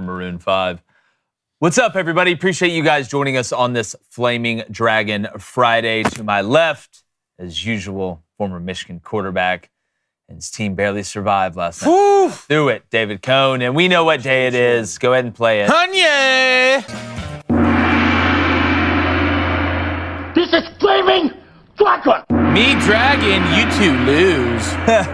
Maroon 5. What's up, everybody? Appreciate you guys joining us on this Flaming Dragon Friday. To my left, as usual, former Michigan quarterback, and his team barely survived last night. Woo! Do it, David Cohn. And we know what day it is. Go ahead and play it. Kanye! This is Flaming Dragon! Me, Dragon, you two lose.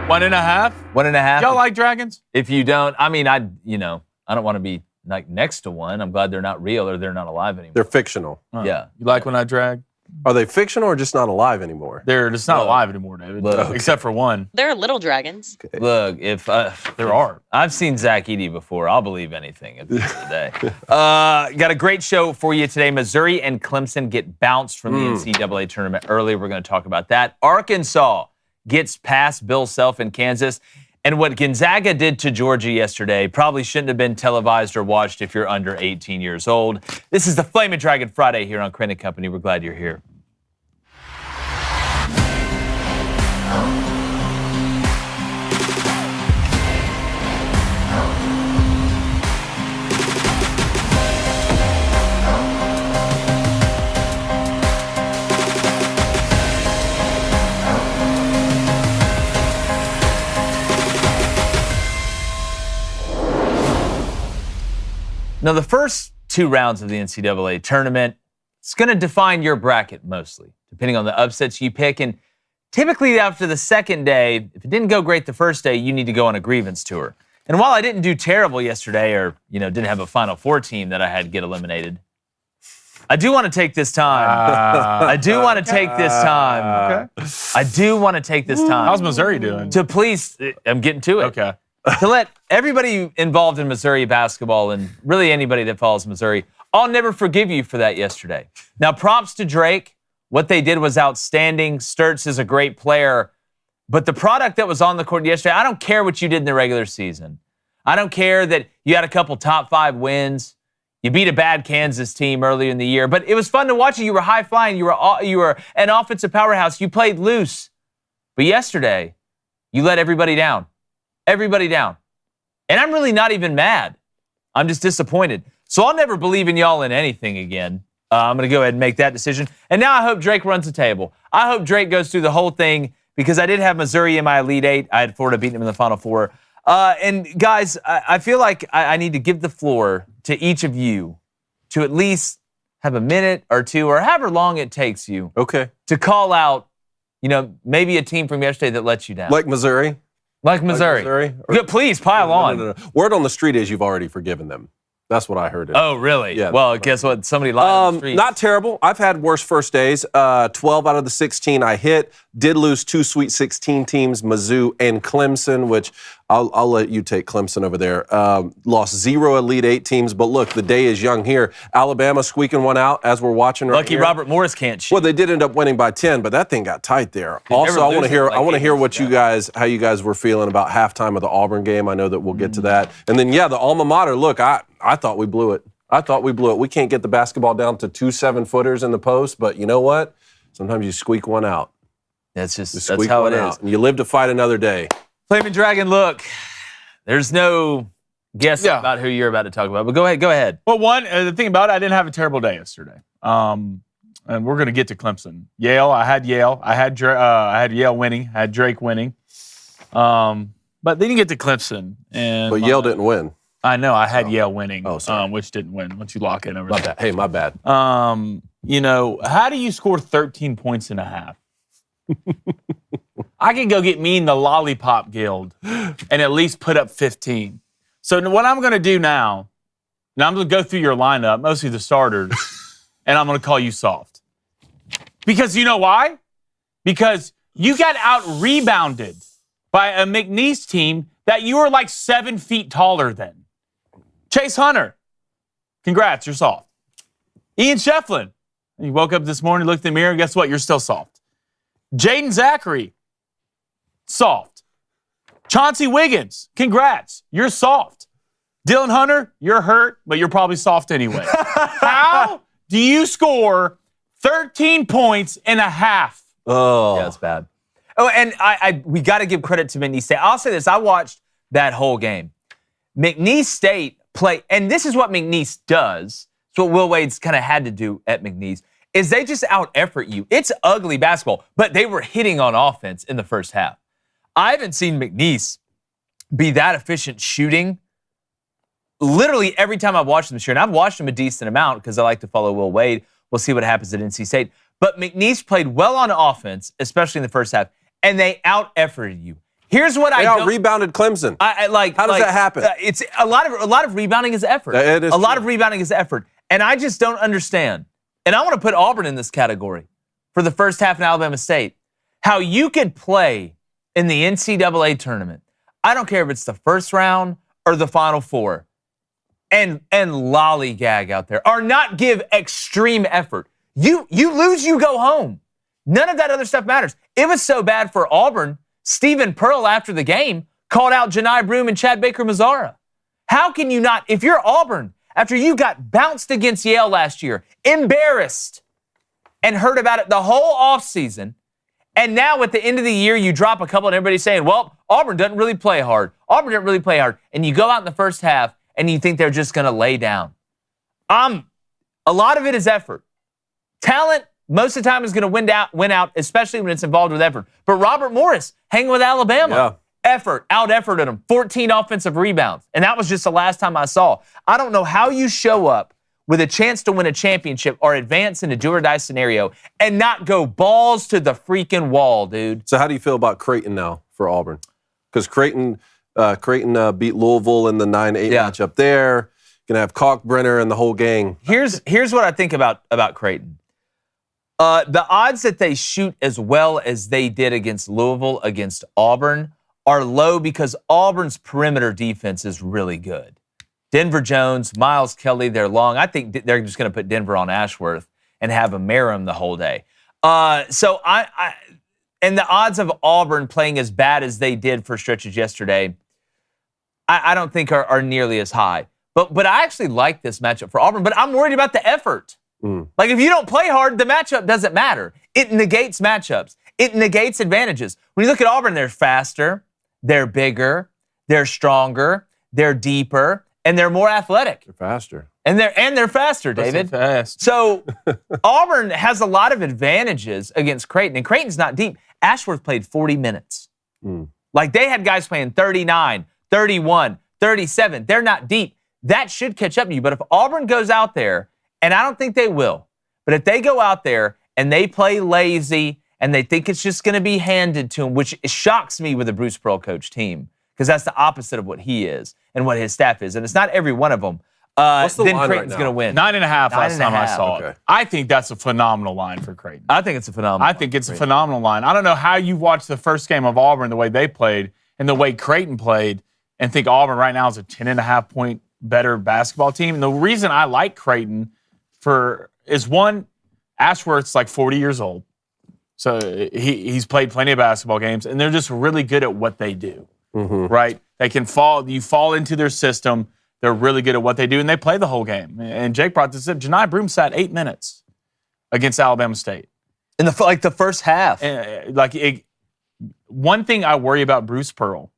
1.5? 1.5. Y'all like dragons? If you don't, I mean, I don't want to be like next to one. I'm glad they're not real or they're not alive anymore. They're fictional. Yeah. You like when I drag? Are they fictional or just not alive anymore? They're just not alive anymore, David. Look. Except for one. They're little dragons. Okay. Look, if There are. I've seen Zach Edey before, I'll believe anything at the end of the day. Got a great show for you today. Missouri and Clemson get bounced from the NCAA tournament early. We're going to talk about that. Arkansas gets past Bill Self in Kansas. And what Gonzaga did to Georgia yesterday probably shouldn't have been televised or watched if you're under 18 years old. This is the Flaming Dragon Friday here on Crain & Company. We're glad you're here. Now, the first two rounds of the NCAA tournament, it's going to define your bracket mostly, depending on the upsets you pick. And typically after the second day, if it didn't go great the first day, you need to go on a grievance tour. And while I didn't do terrible yesterday or, didn't have a Final Four team that I had to get eliminated, I do want to take this time. I do want to take this time. Okay. I do want to take this time. How's Missouri doing? To please, I'm getting to it. Okay. To let everybody involved in Missouri basketball and really anybody that follows Missouri, I'll never forgive you for that yesterday. Now, props to Drake. What they did was outstanding. Sturtz is a great player. But the product that was on the court yesterday, I don't care what you did in the regular season. I don't care that you had a couple top 5 wins. You beat a bad Kansas team earlier in the year. But it was fun to watch you. You were high-flying. You were an offensive powerhouse. You played loose. But yesterday, you let everybody down. Everybody down. And I'm really not even mad. I'm just disappointed. So I'll never believe in y'all in anything again. I'm going to go ahead and make that decision. And now I hope Drake runs the table. I hope Drake goes through the whole thing because I did have Missouri in my Elite Eight. I had Florida beating them in the Final Four. And guys, I feel like I need to give the floor to each of you to at least have a minute or two or however long it takes you to call out, maybe a team from yesterday that let you down. Like Missouri? Like Missouri. Yeah, please, pile on. No. Word on the street is you've already forgiven them. That's what I heard. Oh, really? Yeah. Well, guess what? Somebody lied on the street. Not terrible. I've had worse first days. 12 out of the 16 I hit. Did lose 2 Sweet 16 teams, Mizzou and Clemson, which I'll let you take Clemson over there. Lost 0 Elite 8 teams, but look, the day is young here. Alabama squeaking one out as we're watching right Lucky here. Robert Morris can't shoot. Well, they did end up winning by 10, but that thing got tight there. Also, I want to hear what you guys, how you guys were feeling about halftime of the Auburn game. I know that we'll get to that. And then, the alma mater. Look, I thought we blew it. We can't get the basketball down to 2 7-footers in the post, but you know what? Sometimes you squeak one out. That's how it is. And you live to fight another day. Flaming Dragon, look, there's no guess about who you're about to talk about, but go ahead. Well, the thing about it, I didn't have a terrible day yesterday. And we're going to get to Clemson. Yale, I had Yale. I had Yale winning. I had Drake winning. But they didn't get to Clemson. But Yale didn't win. I know. I had Yale winning, sorry. which didn't win once you lock in over My there. bad. Hey, my bad. How do you score 13 points in a half? I can go get me in the Lollipop Guild and at least put up 15. So what I'm going to do now I'm going to go through your lineup, mostly the starters, and I'm going to call you soft. Because you know why? Because you got out-rebounded by a McNeese team that you were like 7 feet taller than. Chase Hunter, congrats, you're soft. Ian Shefflin, you woke up this morning, looked in the mirror, guess what? You're still soft. Jaden Zachary, soft. Chauncey Wiggins, congrats, you're soft. Dylan Hunter, you're hurt, but you're probably soft anyway. How do you score 13 points in a half? Oh. Yeah, that's bad. Oh, and we got to give credit to McNeese State. I'll say this. I watched that whole game. McNeese State play, and this is what McNeese does. It's what Will Wade's kind of had to do at McNeese, is they just out-effort you. It's ugly basketball, but they were hitting on offense in the first half. I haven't seen McNeese be that efficient shooting literally every time I've watched them this year. And I've watched them a decent amount because I like to follow Will Wade. We'll see what happens at NC State. But McNeese played well on offense, especially in the first half, and they out-efforted you. Here's what they out-rebounded Clemson. How does that happen? It's a lot of rebounding is effort. It is a lot of rebounding is effort. And I just don't understand. And I want to put Auburn in this category for the first half in Alabama State. How you could play in the NCAA tournament. I don't care if it's the first round or the Final Four. And lollygag out there, or not give extreme effort. You lose, you go home. None of that other stuff matters. It was so bad for Auburn, Stephen Pearl after the game called out Janai Broome and Chad Baker-Mazara. How can you not, if you're Auburn, after you got bounced against Yale last year, embarrassed, and heard about it the whole offseason, and now at the end of the year you drop a couple and everybody's saying, well, Auburn doesn't really play hard. Auburn didn't really play hard. And you go out in the first half and you think they're just going to lay down. A lot of it is effort. Talent, most of the time, is going to win out, especially when it's involved with effort. But Robert Morris, hanging with Alabama, out-efforted him, 14 offensive rebounds. And that was just the last time I saw. I don't know how you show up with a chance to win a championship or advance in a do-or-die scenario and not go balls to the freaking wall, dude. So how do you feel about Creighton now for Auburn? Because Creighton beat Louisville in the 9-8 matchup there. Going to have Kalkbrenner and the whole gang. Here's what I think about Creighton. The odds that they shoot as well as they did against Louisville, against Auburn, are low because Auburn's perimeter defense is really good. Denver Jones, Miles Kelly, they're long. I think they're just going to put Denver on Ashworth and have him marry him the whole day. And the odds of Auburn playing as bad as they did for stretches yesterday, I don't think are nearly as high. But I actually like this matchup for Auburn, but I'm worried about the effort. Like, if you don't play hard, the matchup doesn't matter. It negates matchups. It negates advantages. When you look at Auburn, they're faster, they're bigger, they're stronger, they're deeper, and they're more athletic. They're faster. And they're faster, David. Fast. So Auburn has a lot of advantages against Creighton, and Creighton's not deep. Ashworth played 40 minutes. Like, they had guys playing 39, 31, 37. They're not deep. That should catch up to you. But if Auburn goes out there, and I don't think they will, but if they go out there and they play lazy and they think it's just going to be handed to them, which shocks me with a Bruce Pearl coach team, because that's the opposite of what he is and what his staff is. And it's not every one of them. What's the then line Creighton's right going to win. 9.5 last time I saw Okay. it. I think that's a phenomenal line for Creighton. I think it's a phenomenal I think it's a phenomenal line. I don't know how you watched the first game of Auburn, the way they played, and the way Creighton played, and think Auburn right now is a 10.5 point better basketball team. And the reason I like Creighton is one, Ashworth's like 40 years old. So he's played plenty of basketball games, and they're just really good at what they do, right? They can you fall into their system. They're really good at what they do, and they play the whole game. And Jake brought this up. Janai Broome sat 8 minutes against Alabama State. In the first half. One thing I worry about Bruce Pearl,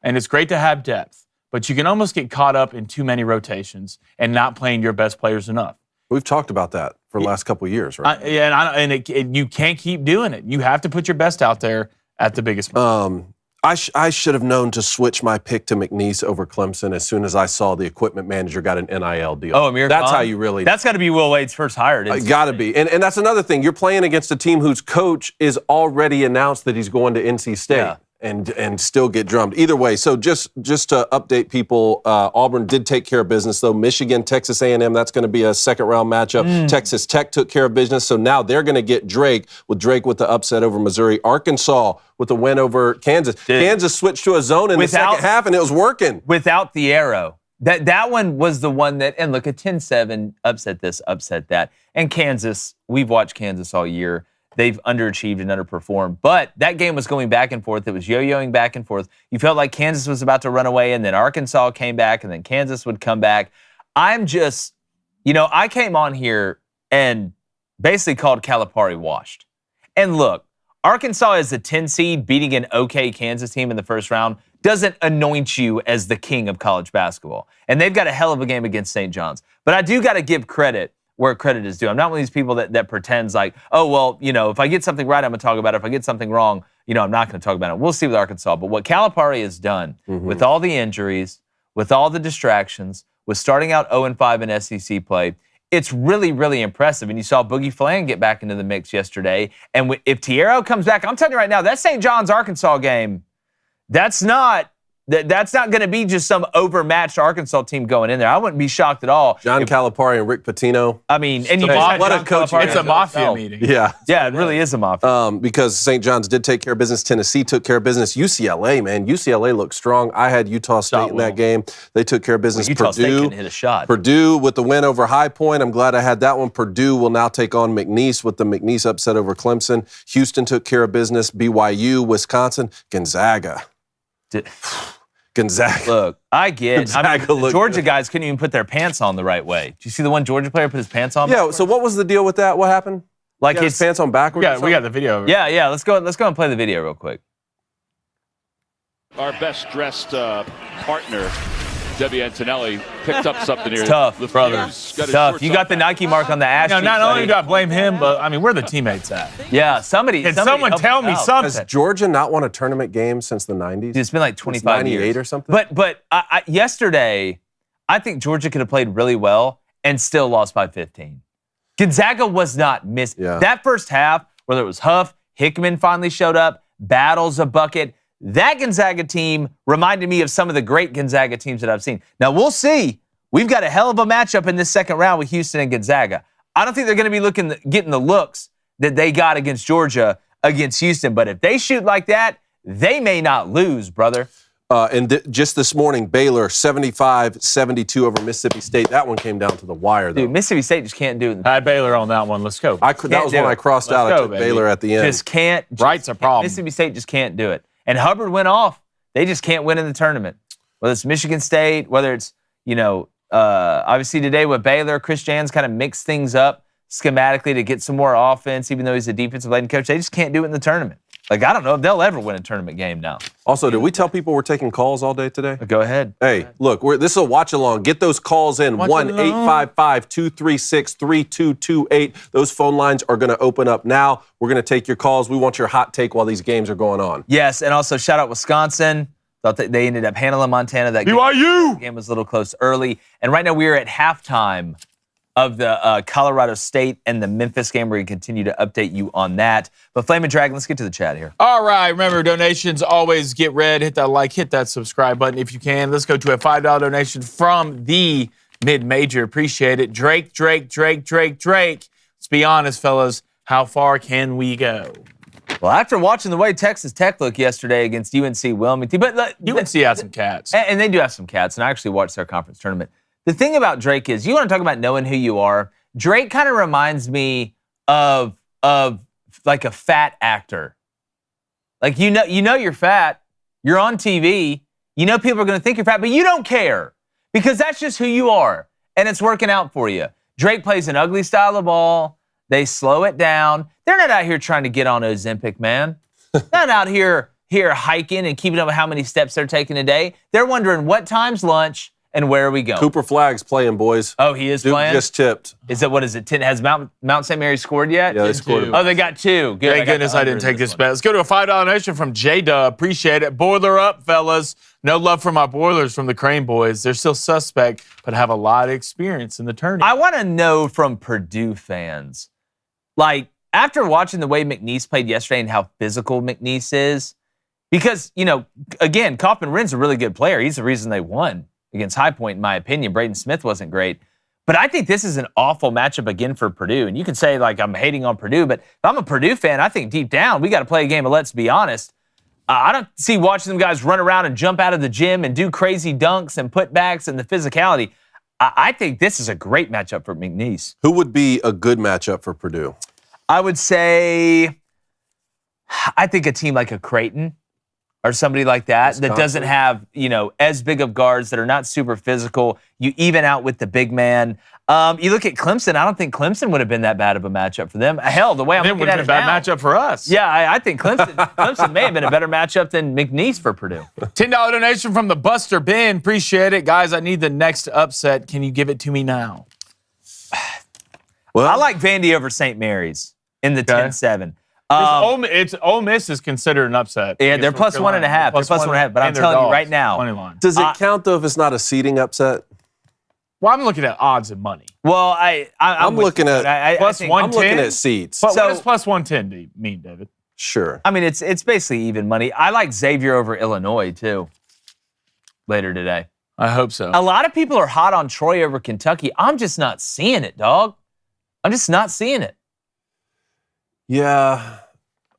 and it's great to have depth, but you can almost get caught up in too many rotations and not playing your best players enough. We've talked about that for the last couple of years, right? You can't keep doing it. You have to put your best out there at the biggest moment. I should have known to switch my pick to McNeese over Clemson as soon as I saw the equipment manager got an NIL deal. Oh, Amir That's Khan? how you really... That's got to be Will Wade's first hire. Got to be. And that's another thing. You're playing against a team whose coach is already announced that he's going to NC State. And still get drummed. Either way, so just to update people, Auburn did take care of business, though. Michigan, Texas A&M, that's going to be a second-round matchup. Texas Tech took care of business, so now they're going to get Drake with the upset over Missouri. Arkansas with the win over Kansas. Kansas switched to a zone in the second half, and it was working. Without the arrow. That one was the one that, and look, a 10-7, upset this, upset that. And Kansas, we've watched Kansas all year. They've underachieved and underperformed. But that game was going back and forth. It was yo-yoing back and forth. You felt like Kansas was about to run away, and then Arkansas came back, and then Kansas would come back. I'm just, I came on here and basically called Calipari washed. And look, Arkansas is a 10 seed beating an okay Kansas team in the first round doesn't anoint you as the king of college basketball. And they've got a hell of a game against St. John's. But I do got to give credit where credit is due. I'm not one of these people that pretends like, oh, well, if I get something right, I'm going to talk about it. If I get something wrong, I'm not going to talk about it. We'll see with Arkansas. But what Calipari has done with all the injuries, with all the distractions, with starting out 0-5 in SEC play, it's really, really impressive. And you saw Boogie Flan get back into the mix yesterday. And if Tiero comes back, I'm telling you right now, that St. John's Arkansas game, that's not going to be just some overmatched Arkansas team going in there. I wouldn't be shocked at all. John Calipari and Rick Pitino. I mean, and what a coach! It's a mafia meeting. Yeah, it really is a mafia. Because St. John's did take care of business. Tennessee took care of business. UCLA, man, UCLA looked strong. I had Utah State in that game. They took care of business. Utah State couldn't hit a shot. Purdue with the win over High Point. I'm glad I had that one. Purdue will now take on McNeese with the McNeese upset over Clemson. Houston took care of business. BYU, Wisconsin, Gonzaga. Gonzaga. Look, I get the Georgia guys couldn't even put their pants on the right way. Did you see the one Georgia player put his pants on? Yeah, so what was the deal with that? What happened? Like his pants on backwards? We got the video. Yeah, let's go and play the video real quick. Our best dressed partner, Debbie Antonelli, picked up something here. It's tough, the brother. Tough. You got the Nike mark on the ass. Not only do I blame him, but I mean, where are the teammates at? Yeah, somebody. Can someone tell me something? Has Georgia not won a tournament game since the 90s? It's been like 25 years. 98 or something? But yesterday, I think Georgia could have played really well and still lost by 15. Gonzaga was not missed. Yeah. That first half, whether it was Huff, Hickman finally showed up, Battles a bucket. That Gonzaga team reminded me of some of the great Gonzaga teams that I've seen. Now, we'll see. We've got a hell of a matchup in this second round with Houston and Gonzaga. I don't think they're going to be getting the looks that they got against Georgia against Houston. But if they shoot like that, they may not lose, brother. Just this morning, Baylor 75-72 over Mississippi State. That one came down to the wire, though. Dude, Mississippi State just can't do it. I had Baylor on that one. Let's go. That was one I crossed out. I took Baylor at the end. Just can't. Right's a problem. Mississippi State just can't do it. And Hubbard went off. They just can't win in the tournament. Whether it's Michigan State, whether it's, obviously today with Baylor, Chris Jans kind of mixed things up schematically to get some more offense, even though he's a defensive-laden coach. They just can't do it in the tournament. I don't know if they'll ever win a tournament game now. Also, did we tell people we're taking calls all day today? Go ahead. Hey, look, this is a watch-along. Get those calls in, 1-855-236-3228. Those phone lines are going to open up now. We're going to take your calls. We want your hot take while these games are going on. Yes, and also shout out Wisconsin. Thought that they ended up handling Montana. That game was a little close early. And right now we are at halftime of the Colorado State and the Memphis game. We're going to continue to update you on that. But Flame and Dragon, let's get to the chat here. All right. Remember, donations always get read. Hit that like, hit that subscribe button if you can. Let's go to a $5 donation from the mid-major. Appreciate it. Drake. Let's be honest, fellas. How far can we go? Well, after watching the way Texas Tech looked yesterday against UNC Wilmington, but UNC has some cats. And they do have some cats, and I actually watched their conference tournament. The thing about Drake is, you want to talk about knowing who you are. Drake kind of reminds me of like a fat actor. Like you know you're fat. You're on TV. You know people are going to think you're fat, but you don't care because that's just who you are, and it's working out for you. Drake plays an ugly style of ball. They slow it down. They're not out here trying to get on Ozempic, man. Not out here hiking and keeping up with how many steps they're taking a day. They're wondering what time's lunch. And where are we going? Cooper Flagg's playing, boys. Oh, he is Duke playing? Just tipped. What is it, 10? Has Mount St. Mary scored yet? Yeah, they scored. Oh, they got 2. Good. Thank goodness I didn't take this bet. Let's go to a $5 donation from J-Dub. Appreciate it. Boiler up, fellas. No love for my Boilers from the Crain boys. They're still suspect, but have a lot of experience in the tournament. I want to know from Purdue fans, like, after watching the way McNeese played yesterday and how physical McNeese is, because, again, Kaufman-Wren's a really good player. He's the reason they won against High Point, in my opinion. Braden Smith wasn't great. But I think this is an awful matchup again for Purdue. And you can say, like, I'm hating on Purdue, but if I'm a Purdue fan, I think deep down we got to play a game of let's be honest. I don't see watching them guys run around and jump out of the gym and do crazy dunks and putbacks and the physicality. I think this is a great matchup for McNeese. Who would be a good matchup for Purdue? I would say, I think a team like a Creighton. or somebody like that that doesn't have, as big of guards, that are not super physical. You even out with the big man. You look at Clemson. I don't think Clemson would have been that bad of a matchup for them. Hell, the way I'm looking at it now. It would have been a bad matchup for us. Yeah, I think Clemson may have been a better matchup than McNeese for Purdue. $10 donation from the Buster Ben. Appreciate it. Guys, I need the next upset. Can you give it to me now? Well, I like Vandy over St. Mary's in the 10-7. Ole Miss is considered an upset. Yeah, they're plus 1.5. They're plus 1.5. But I'm telling you right now. Does it count, though, if it's not a seeding upset? Well, I'm looking at odds and money. Well, I'm looking at plus 110. I'm looking at seats. But what does plus 110 mean, David? Sure. I mean, it's basically even money. I like Xavier over Illinois, too, later today. I hope so. A lot of people are hot on Troy over Kentucky. I'm just not seeing it, dog. I'm just not seeing it. Yeah.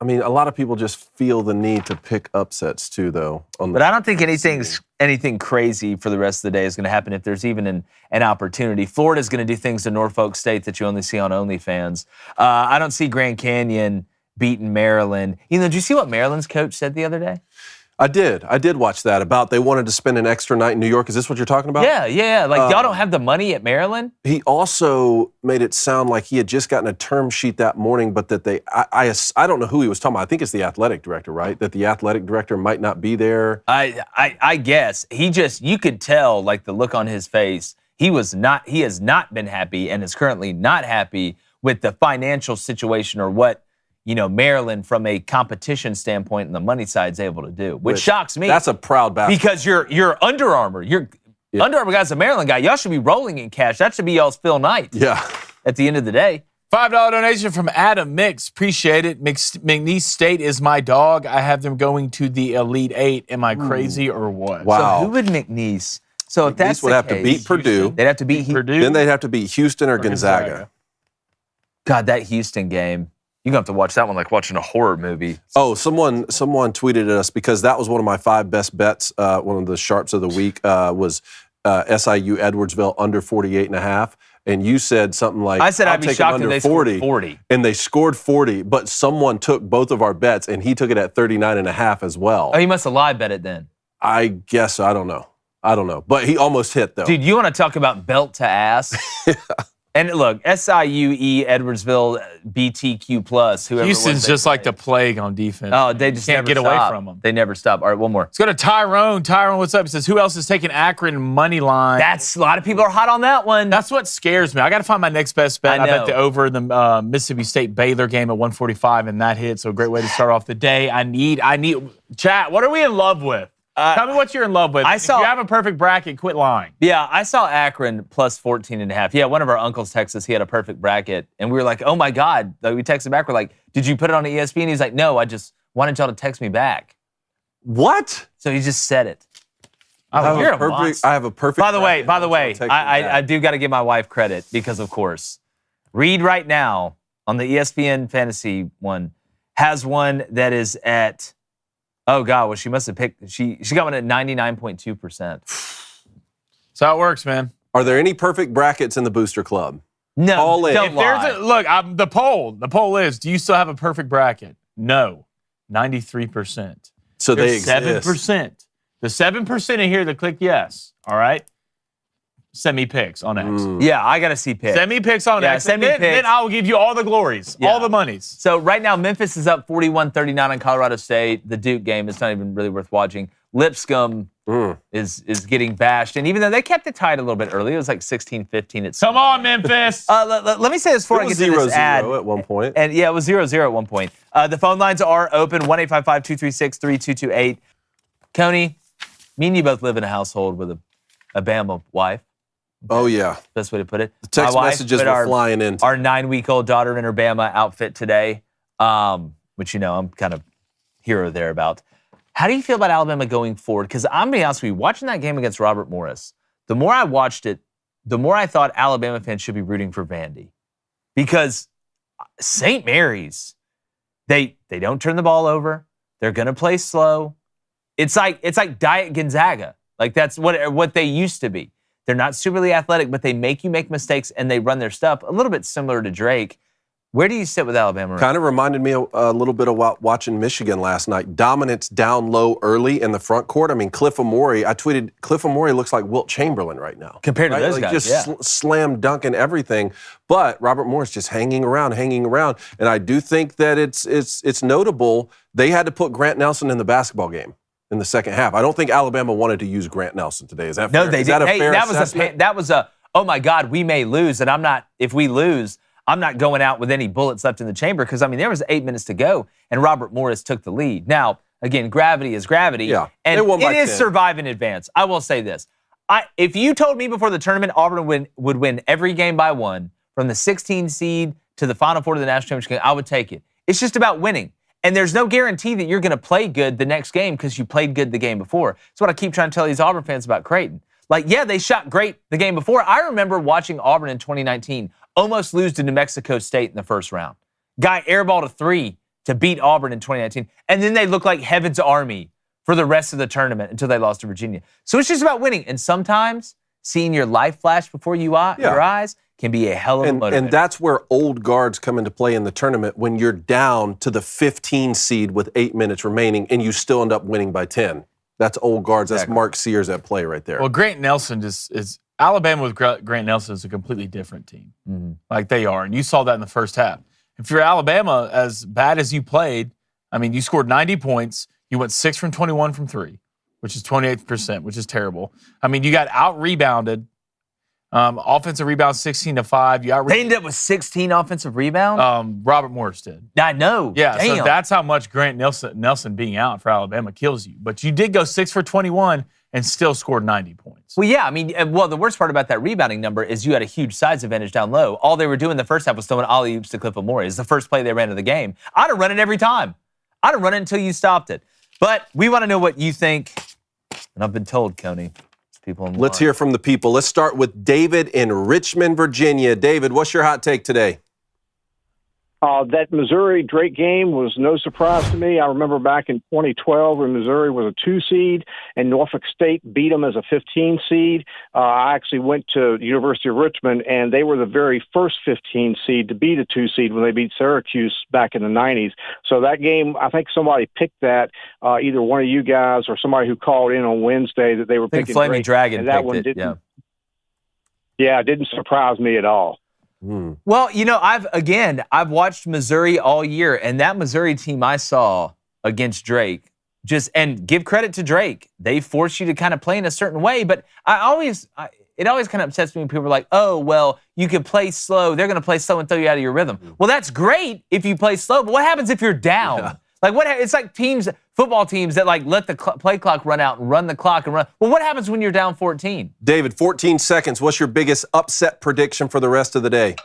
I mean, a lot of people just feel the need to pick upsets, too, though. But I don't think anything crazy for the rest of the day is going to happen if there's even an opportunity. Florida's going to do things to Norfolk State that you only see on OnlyFans. I don't see Grand Canyon beating Maryland. Did you see what Maryland's coach said the other day? I did watch that about they wanted to spend an extra night in New York. Is this what you're talking about? Yeah. Like, y'all don't have the money at Maryland? He also made it sound like he had just gotten a term sheet that morning, but that I don't know who he was talking about. I think it's the athletic director, right? That the athletic director might not be there. I guess. You could tell, like, the look on his face. He has not been happy and is currently not happy with the financial situation or what Maryland, from a competition standpoint and the money side, is able to do, which shocks me. That's a proud basketball. Because you're Under Armour. Under Armour guy's a Maryland guy. Y'all should be rolling in cash. That should be y'all's Phil Knight. Yeah. At the end of the day. $5 donation from Adam Mix. Appreciate it. McNeese State is my dog. I have them going to the Elite Eight. Am I crazy or what? Wow. So who would McNeese? So if that's would the have case, to beat Purdue. They'd have to beat Purdue. Then they'd have to beat Houston or Gonzaga. God, that Houston game. You're going to have to watch that one like watching a horror movie. Oh, someone tweeted at us because that was one of my 5 best bets. One of the sharps of the week was SIU Edwardsville under 48.5. And you said something like, I said I'd be shocked if they scored 40. And they scored 40, but someone took both of our bets, and he took it at 39.5 as well. Oh, he must have live bet it then. I guess. I don't know. But he almost hit, though. Dude, you want to talk about belt to ass? Yeah. And look, SIUE, Edwardsville, BTQ+, whoever Houston's just like the plague on defense. Oh, they just can't never get stop. away from them. They never stop. All right, one more. Let's go to Tyrone. Tyrone, what's up? He says, who else is taking Akron money line? A lot of people are hot on that one. That's what scares me. I got to find my next best bet. I bet the over the Mississippi State Baylor game at 145, and that hit. So a great way to start off the day. I need chat. What are we in love with? Tell me what you're in love with. If you have a perfect bracket, quit lying. Yeah, I saw Akron plus 14.5. Yeah, one of our uncles texted us. He had a perfect bracket. And we were like, oh, my God. We texted back. We're like, did you put it on ESPN? He's like, no, I just wanted y'all to text me back. What? So he just said it. I have a perfect By the way, I do got to give my wife credit because, of course, Reed right now on the ESPN fantasy one has one that is at... Oh, God, well, she must have picked... She got one at 99.2%. That's how it works, man. Are there any perfect brackets in the Booster Club? No, all in. Don't lie. Look, the poll is, do you still have a perfect bracket? No. 93%. So they exist. 7%. The 7% in here that clicked yes, all right? Send me picks on X. Yeah, I got to see picks. Send me picks on X. Send me picks. Then I will give you all the glories, all the monies. So right now, Memphis is up 41-39 on Colorado State. The Duke game is not even really worth watching. Lipscomb is getting bashed. And even though they kept it tight a little bit early, it was like 16-15. Come on, Memphis. Let me say this before I get to this ad. 0-0 at one point. And yeah, it was 0-0 at one point. The phone lines are open, 1-855-236-3228. Coney, me and you both live in a household with a Bama wife. Oh, yeah. Best way to put it. The text messages were flying in. Our 9-week-old daughter in her Bama outfit today, which, I'm kind of here or there about. How do you feel about Alabama going forward? Because I'm going to be honest with you, watching that game against Robert Morris, the more I watched it, the more I thought Alabama fans should be rooting for Vandy. Because St. Mary's, they don't turn the ball over. They're going to play slow. It's like Diet Gonzaga. Like that's what they used to be. They're not superly athletic, but they make you make mistakes and they run their stuff. A little bit similar to Drake. Where do you sit with Alabama? Kind of reminded me a little bit of watching Michigan last night. Dominance down low early in the front court. I mean, Cliff Amore, I tweeted, Cliff Amore looks like Wilt Chamberlain right now. Compared to those like guys, just slam dunking everything. But Robert Morris just hanging around. And I do think that it's notable. They had to put Grant Nelson in the basketball game in the second half. I don't think Alabama wanted to use Grant Nelson today. Is that fair? No, they Is didn't. that a fair assessment? That was a, oh my God, we may lose. And if we lose, I'm not going out with any bullets left in the chamber because, I mean, there was 8 minutes to go, and Robert Morris took the lead. Now, again, gravity is gravity, and it is survive in advance. I will say this. If you told me before the tournament Auburn would win every game by one, from the 16 seed to the Final Four to the National Championship game, I would take it. It's just about winning. And there's no guarantee that you're going to play good the next game because you played good the game before. That's what I keep trying to tell these Auburn fans about Creighton. Like, yeah, they shot great the game before. I remember watching Auburn in 2019 almost lose to New Mexico State in the first round. Guy airballed a 3 to beat Auburn in 2019. And then they looked like Heaven's Army for the rest of the tournament until they lost to Virginia. So it's just about winning. And sometimes seeing your life flash before your eyes can be a hell of a motivator. And that's where old guards come into play in the tournament when you're down to the 15 seed with 8 minutes remaining and you still end up winning by 10. That's old guards. That's Mark Sears at play right there. Well, Grant Nelson is Alabama with Grant Nelson is a completely different team. Mm-hmm. Like they are. And you saw that in the first half. If you're Alabama, as bad as you played, I mean, you scored 90 points. You went 6 from 21 from 3, which is 28%, which is terrible. I mean, you got out-rebounded. Offensive rebound 16-5. They ended up with 16 offensive rebounds? Robert Morris did. I know. Yeah, damn. So that's how much Grant Nelson being out for Alabama kills you. But you did go 6 for 21 and still scored 90 points. Well, yeah, I mean, the worst part about that rebounding number is you had a huge size advantage down low. All they were doing the first half was throwing alley-oops to Cliff Amore. It's the first play they ran of the game. I'd have run it every time. I'd have run it until you stopped it. But we want to know what you think. And I've been told, Coney, people in Let's hear from the people. Let's start with David in Richmond, Virginia. David, what's your hot take today? That Missouri-Drake game was no surprise to me. I remember back in 2012 when Missouri was a 2 seed and Norfolk State beat them as a 15 seed. I actually went to the University of Richmond, and they were the very first 15 seed to beat a 2 seed when they beat Syracuse back in the 90s. So that game, I think somebody picked that, either one of you guys or somebody who called in on Wednesday that they were picking. Flaming Dragon and that picked one it, didn't. Yeah, it didn't surprise me at all. Well, you know, I've watched Missouri all year, and that Missouri team I saw against Drake, and give credit to Drake, they force you to kind of play in a certain way, but it always kind of upsets me when people are like, oh, well, you can play slow, they're going to play slow and throw you out of your rhythm. Well, that's great if you play slow, but what happens if you're down? Yeah. Like, it's like football teams that like let the play clock run out and run the clock and run. Well, what happens when you're down 14? David, 14 seconds. What's your biggest upset prediction for the rest of the day?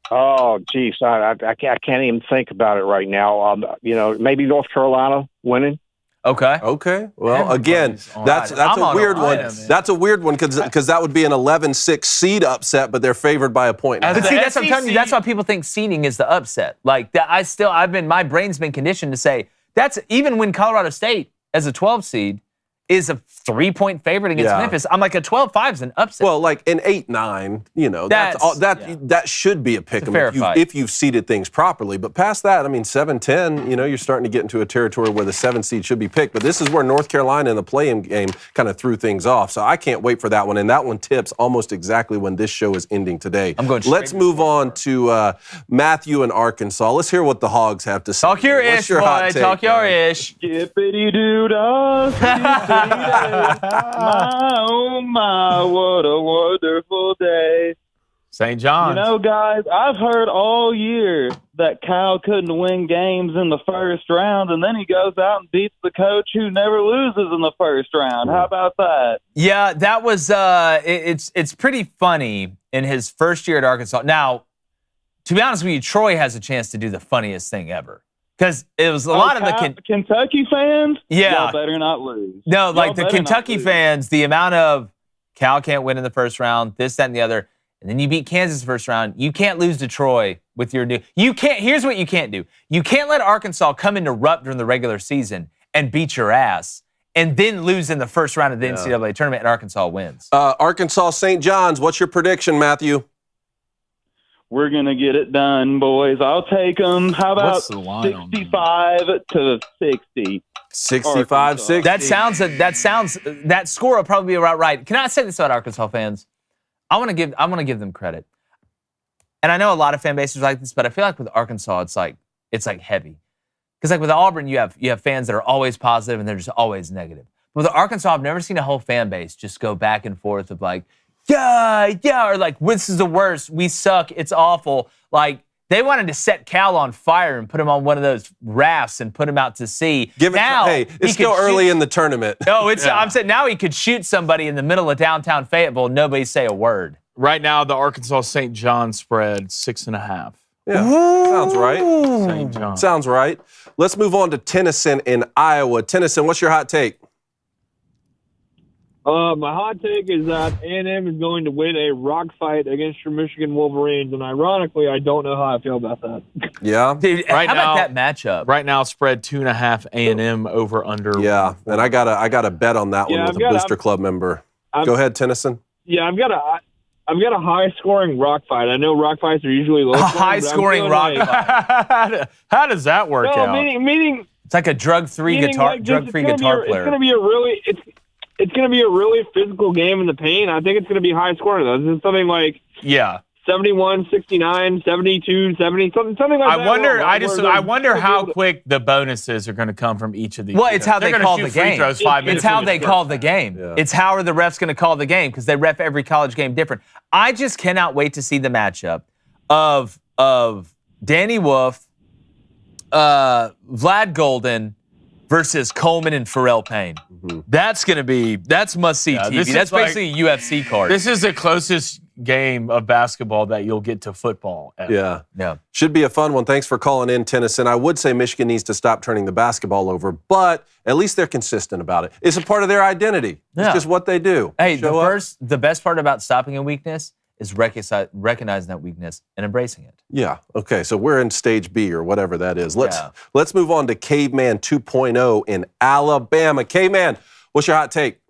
Oh, geez, I can't even think about it right now. Maybe North Carolina winning. Okay. Well, again, that's a weird one. That's a weird one because that would be an 11-6 seed upset, but they're favored by a point. But see, that's what I'm telling you. That's why people think seeding is the upset. Like my brain's been conditioned to say that's even when Colorado State as a 12 seed is a 3-point favorite against Memphis. I'm like a 12-5 is an upset. Well, like an 8-9, that should be a pick 'em if you've seeded things properly. But past that, I mean, 7-10, you're starting to get into a territory where the 7 seed should be picked. But this is where North Carolina in the play-in game kind of threw things off. So I can't wait for that one. And that one tips almost exactly when this show is ending today. Let's move on to Matthew in Arkansas. Let's hear what the Hogs have to say. Talk your ish, boy. Talk your ish. Skippity-doo-dah. My, oh my, what a wonderful day. St. John's. Guys, I've heard all year that Kyle couldn't win games in the first round, and then he goes out and beats the coach who never loses in the first round. How about that? Yeah, that was it's pretty funny in his first year at Arkansas. Now, to be honest with you, Troy has a chance to do the funniest thing ever. Because it was a lot of the Kentucky fans, y'all better not lose. No, like the Kentucky fans, the amount of Cal can't win in the first round, this, that, and the other, and then you beat Kansas first round. You can't lose to Troy with your new. You can't. Here's what you can't do. You can't let Arkansas come into Rupp during the regular season and beat your ass, and then lose in the first round of the NCAA tournament, and Arkansas wins. Arkansas St. John's. What's your prediction, Matthew? We're going to get it done, boys. I'll take them. How about What's the line on that? 65-60? 65-60. That score will probably be about right. Can I say this about Arkansas fans? I want to give them credit. And I know a lot of fan bases are like this, but I feel like with Arkansas, it's like heavy. Because like with Auburn, you have fans that are always positive and they're just always negative. But with Arkansas, I've never seen a whole fan base just go back and forth of like, yeah, or like, this is the worst. We suck. It's awful. Like, they wanted to set Cal on fire and put him on one of those rafts and put him out to sea. It's still early in the tournament. No, I'm saying now he could shoot somebody in the middle of downtown Fayetteville and nobody say a word. Right now, the Arkansas St. John spread 6.5. Yeah, sounds right. St. John. Sounds right. Let's move on to Tennyson in Iowa. Tennyson, what's your hot take? My hot take is that A&M is going to win a rock fight against your Michigan Wolverines, and ironically, I don't know how I feel about that. Yeah. Dude, Right how now- about that matchup? Right now, spread 2.5 A&M over under. Yeah, and I got a bet on that one Yeah, with a Booster Club member. Go ahead, Tennyson. Yeah, I've got a high-scoring rock fight. I know rock fights are usually low. A high-scoring rock fight. How does that work No, out? meaning It's like a drug-free guitar player. It's going to be a really it's going to be a really physical game in the paint. I think it's going to be high scoring though. This is something like 71, 69, 72, 70, something like that. I wonder how quick the bonuses are going to come from each of these. Well, it's how they call the game. It's how they call the game. Yeah. It's how are the refs going to call the game because they ref every college game different. I just cannot wait to see the matchup of Danny Wolf, Vlad Golden versus Coleman and Pharrell Payne. Mm-hmm. That's must-see TV. That's basically a UFC card. This is the closest game of basketball that you'll get to football ever. Yeah. Should be a fun one. Thanks for calling in, Tennyson. I would say Michigan needs to stop turning the basketball over, but at least they're consistent about it. It's a part of their identity. It's just what they do. Hey, the best part about stopping a weakness is recognizing that weakness and embracing it. Yeah. Okay. So we're in stage B or whatever that is. Let's move on to Caveman 2.0 in Alabama. Caveman, what's your hot take?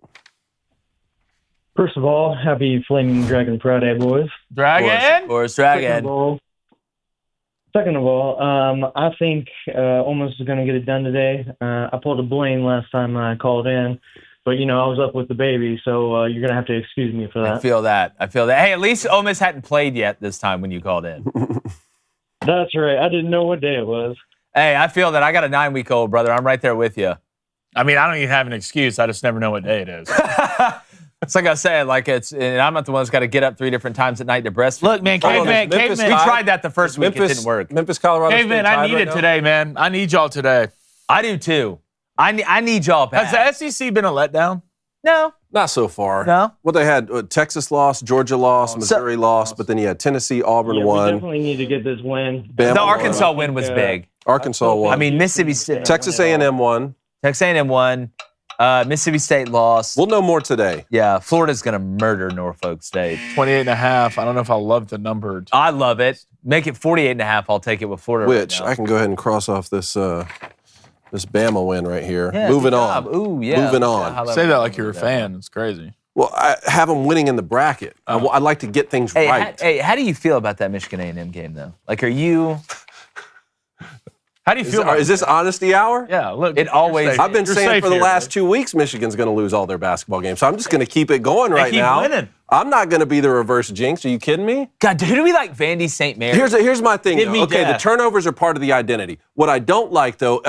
First of all, happy Flaming Dragon Friday, boys. Dragon? Of course, Dragon. Second of all, I think almost is going to get it done today. I pulled a Blaine last time I called in, but, I was up with the baby, so you're going to have to excuse me for that. I feel that. Hey, at least Ole Miss hadn't played yet this time when you called in. That's right. I didn't know what day it was. Hey, I feel that. I got a 9-week-old, brother. I'm right there with you. I mean, I don't even have an excuse. I just never know what day it is. It's like I said, and I'm not the one that's got to get up 3 different times at night to breastfeed. Look, man, Caveman. We tried that the first week. It didn't work. Memphis, Colorado. Caveman, I need it today, man. I need y'all today. I do too. I need y'all back. Has the SEC been a letdown? No. Not so far. No. Well, they had Texas lost, Georgia lost, Missouri lost, but then you had Tennessee, Auburn won. We definitely need to get this win. Bama The Arkansas win was big. Arkansas won. I mean, Mississippi State. Texas A&M won. Texas A&M won. Mississippi State lost. We'll know more today. Yeah, Florida's going to murder Norfolk State. 28.5. I don't know if I love the number. I love it. Make it 48.5. I'll take it with Florida. Which right now. I can go ahead and cross off this Bama win right here. Yeah, Moving good on. job. Ooh, yeah. Moving on. Say that like you're a fan. It's crazy. Well, I have them winning in the bracket. I'd like to get things right. How do you feel about that Michigan A&M game, though? Like, are you... How do you feel about Is this honesty hour? Yeah, look. It always- safe. I've been You're saying safe for the here, last man. 2 weeks, Michigan's going to lose all their basketball games. So I'm just going to keep it going right keep now. winning. I'm not going to be the reverse jinx. Are you kidding me? God, who do we like Vandy St. Mary? Here's my thing. Give Though. me Okay, that. the turnovers are part of the identity. What I don't like, though,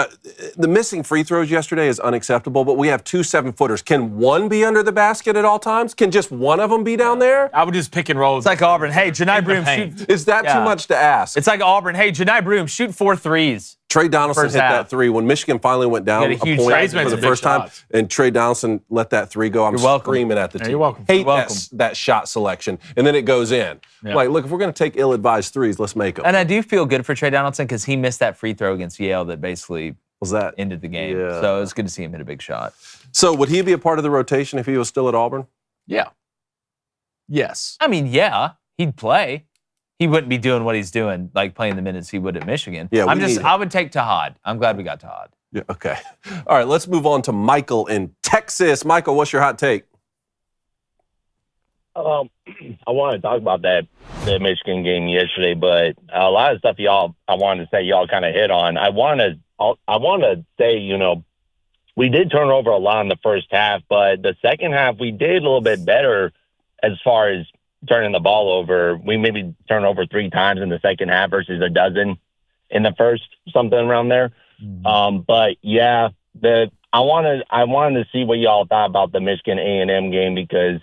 the missing free throws yesterday is unacceptable, but we have 2 7-footers. Can one be under the basket at all times? Can just one of them be down there? I would just pick and roll. It's like Auburn. Hey, Janai Broom, paint. shoot. Is that too much to ask? It's like Auburn. Hey, Janai Broom, shoot 4 threes. Trey Donaldson First hit half. that 3 when Michigan finally went down He had a huge point Trey's for made the some big first time, shots. and Trey Donaldson let that 3 go. I'm You're welcome. screaming at the team. you're welcome. Hate You're welcome. that shot selection, and then it goes in. Yeah. Like, look, if we're going to take ill-advised threes, let's make them. And I do feel good for Trey Donaldson because he missed that free throw against Yale that basically Was that ended the game. Yeah. So it's good to see him hit a big shot. So would he be a part of the rotation if he was still at Auburn? Yeah. Yes. I mean, yeah, he'd play. He wouldn't be doing what he's doing, like playing the minutes he would at Michigan. Yeah, I would take Tahad. I'm glad we got Tahad. Yeah. Okay. All right. Let's move on to Michael in Texas. Michael, what's your hot take? I want to talk about the Michigan game yesterday, but a lot of stuff I wanted to say y'all kind of hit on. I want to say, we did turn over a lot in the first half, but the second half we did a little bit better as far as turning the ball over. We maybe turned over 3 times in the second half versus a dozen in the first, something around there. But yeah, I wanted to see what y'all thought about the Michigan A&M game, because